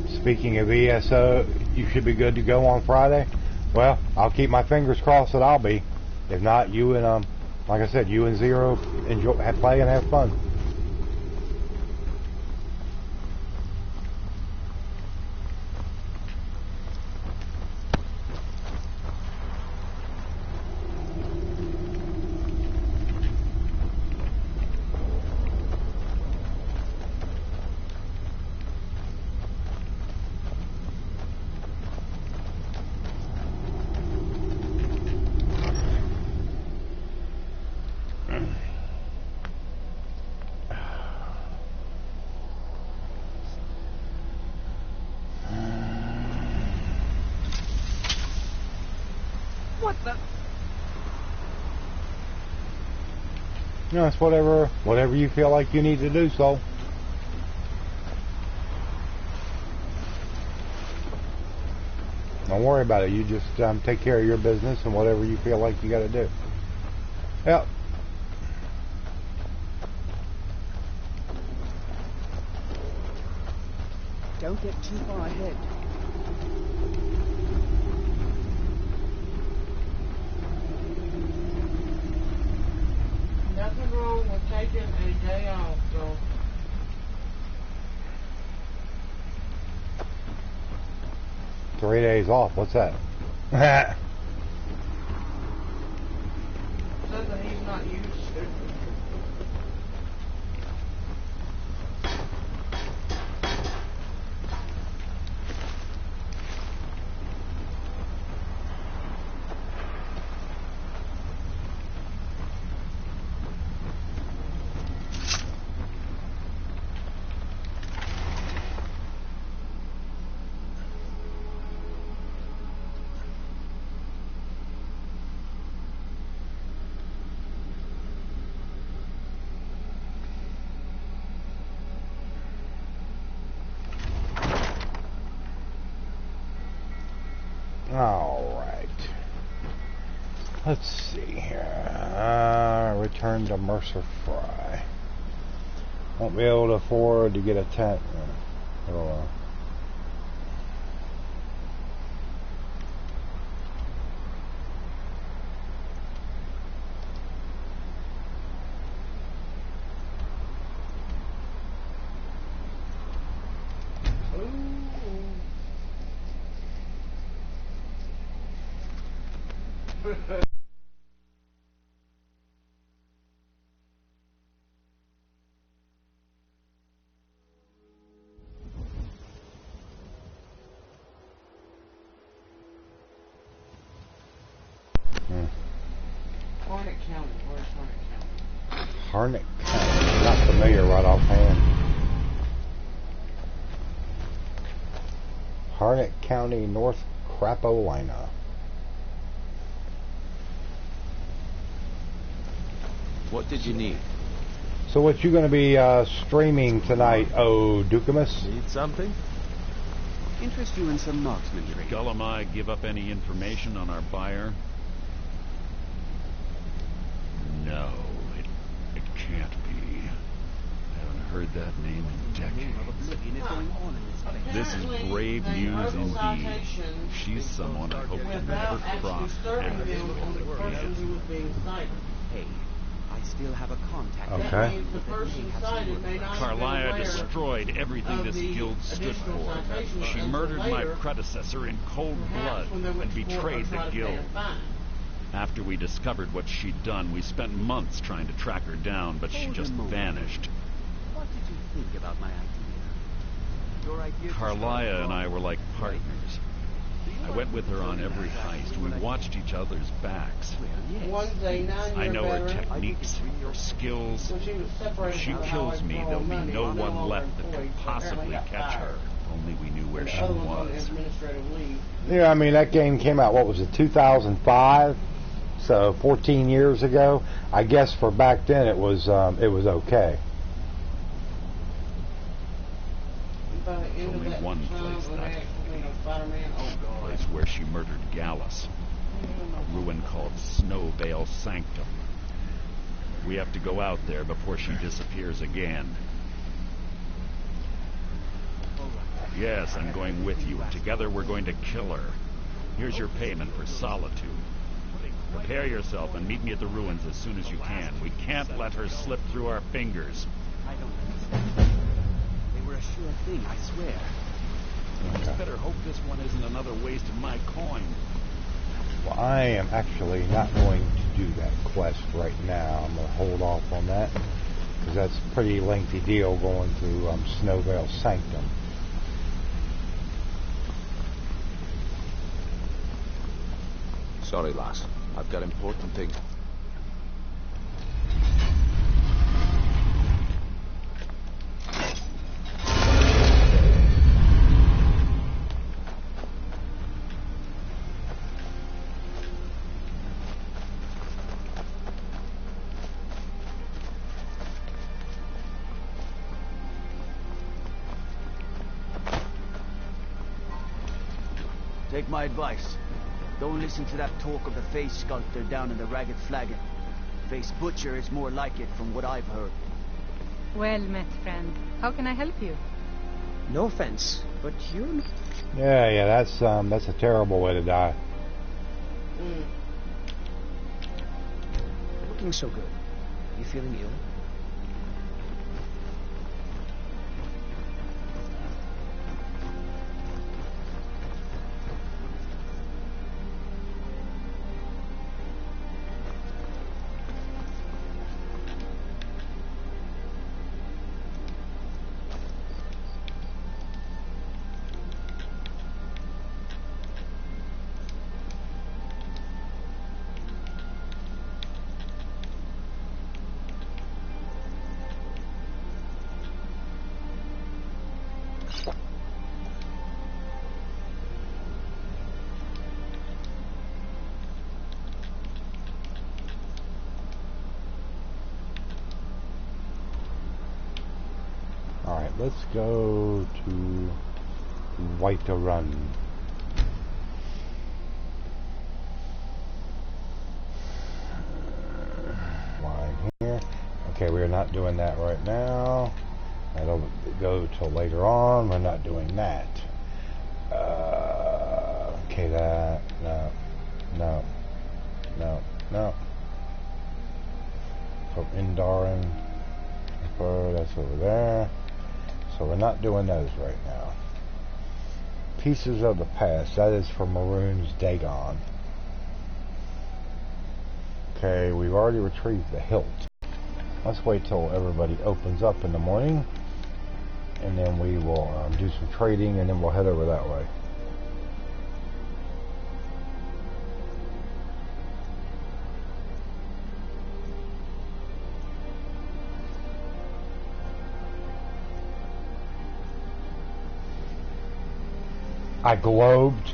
Speaking of ESO, you should be good to go on Friday. Well, I'll keep my fingers crossed that I'll be. If not, you and like I said, you and Zero enjoy, play and have fun. You know, it's whatever you feel like you need to do, so. Don't worry about it. You just take care of your business and whatever you feel like you got to do. Yep.
Don't get too far ahead.
Nothing wrong with taking a day off, so.
Three days off, what's that?
Something he's not used to.
Alright. Let's see here. Return to Mercer Fry. Won't be able to afford to get a tent. Oh,
Harnett County. Where's Harnett County?
Harnett County. Not familiar right offhand. Harnett County, North Carolina.
What did you need?
So what you going to be streaming tonight, oh Ducamus?
Need something?
Interest you in some marksman
Did
training?
Gullumai give up any information on our buyer? No, it can't be. I haven't heard that name in decades. This is brave news indeed. She's someone I hope to never cross paths with again.
Hey, I still have a contact.
Okay.
Carlia destroyed everything this guild stood for. She murdered my predecessor in cold blood and betrayed the guild. After we discovered what she'd done, we spent months trying to track her down, but she just vanished.
What did you think about my idea? Your idea?
Carlia and I were like partners. I went with her on every heist. We watched each other's backs. I know her techniques, her skills. If she kills me, there'll be no one left that could possibly catch her. Only we knew where she was.
Yeah, I mean, that game came out, what was it, 2005? So 14 years ago. I guess for back then it was okay.
Only one place left. The place where she murdered Gallus. A ruin called Snowvale Sanctum. We have to go out there before she disappears again. Yes, I'm going with you. Together we're going to kill her. Here's your payment for solitude. Prepare yourself and meet me at the ruins as soon as you can. We can't let her slip through our fingers.
I don't understand. They were a sure thing, I swear.
You better hope this one isn't another waste of my coin.
Well, I am actually not going to do that quest right now. I'm going to hold off on that because that's a pretty lengthy deal going to Snowvale Sanctum.
Sorry, lass. I've got important things.
Take my advice. Don't listen to that talk of the face sculptor down in the Ragged Flagon. Face butcher is more like it from what I've heard.
Well met, friend. How can I help you?
No offense, but you're...
Yeah, that's a terrible way to die.
looking so good. Are you feeling ill?
Alright, let's go to White Run. Okay, we're not doing that right now. That'll go till later on. We're not doing that. Okay, that. No. No. No. No. So Indarin. That's over there. So we're not doing those right now. Pieces of the Past. That is for Maroon's Dagon. Okay, we've already retrieved the hilt. Let's wait till everybody opens up in the morning. And then we will do some trading, and then we'll head over that way. I globed.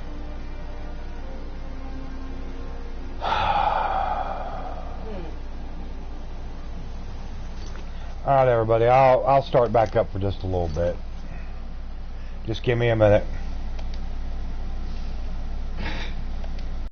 Alright everybody, I'll start back up for just a little bit. Just give me a minute.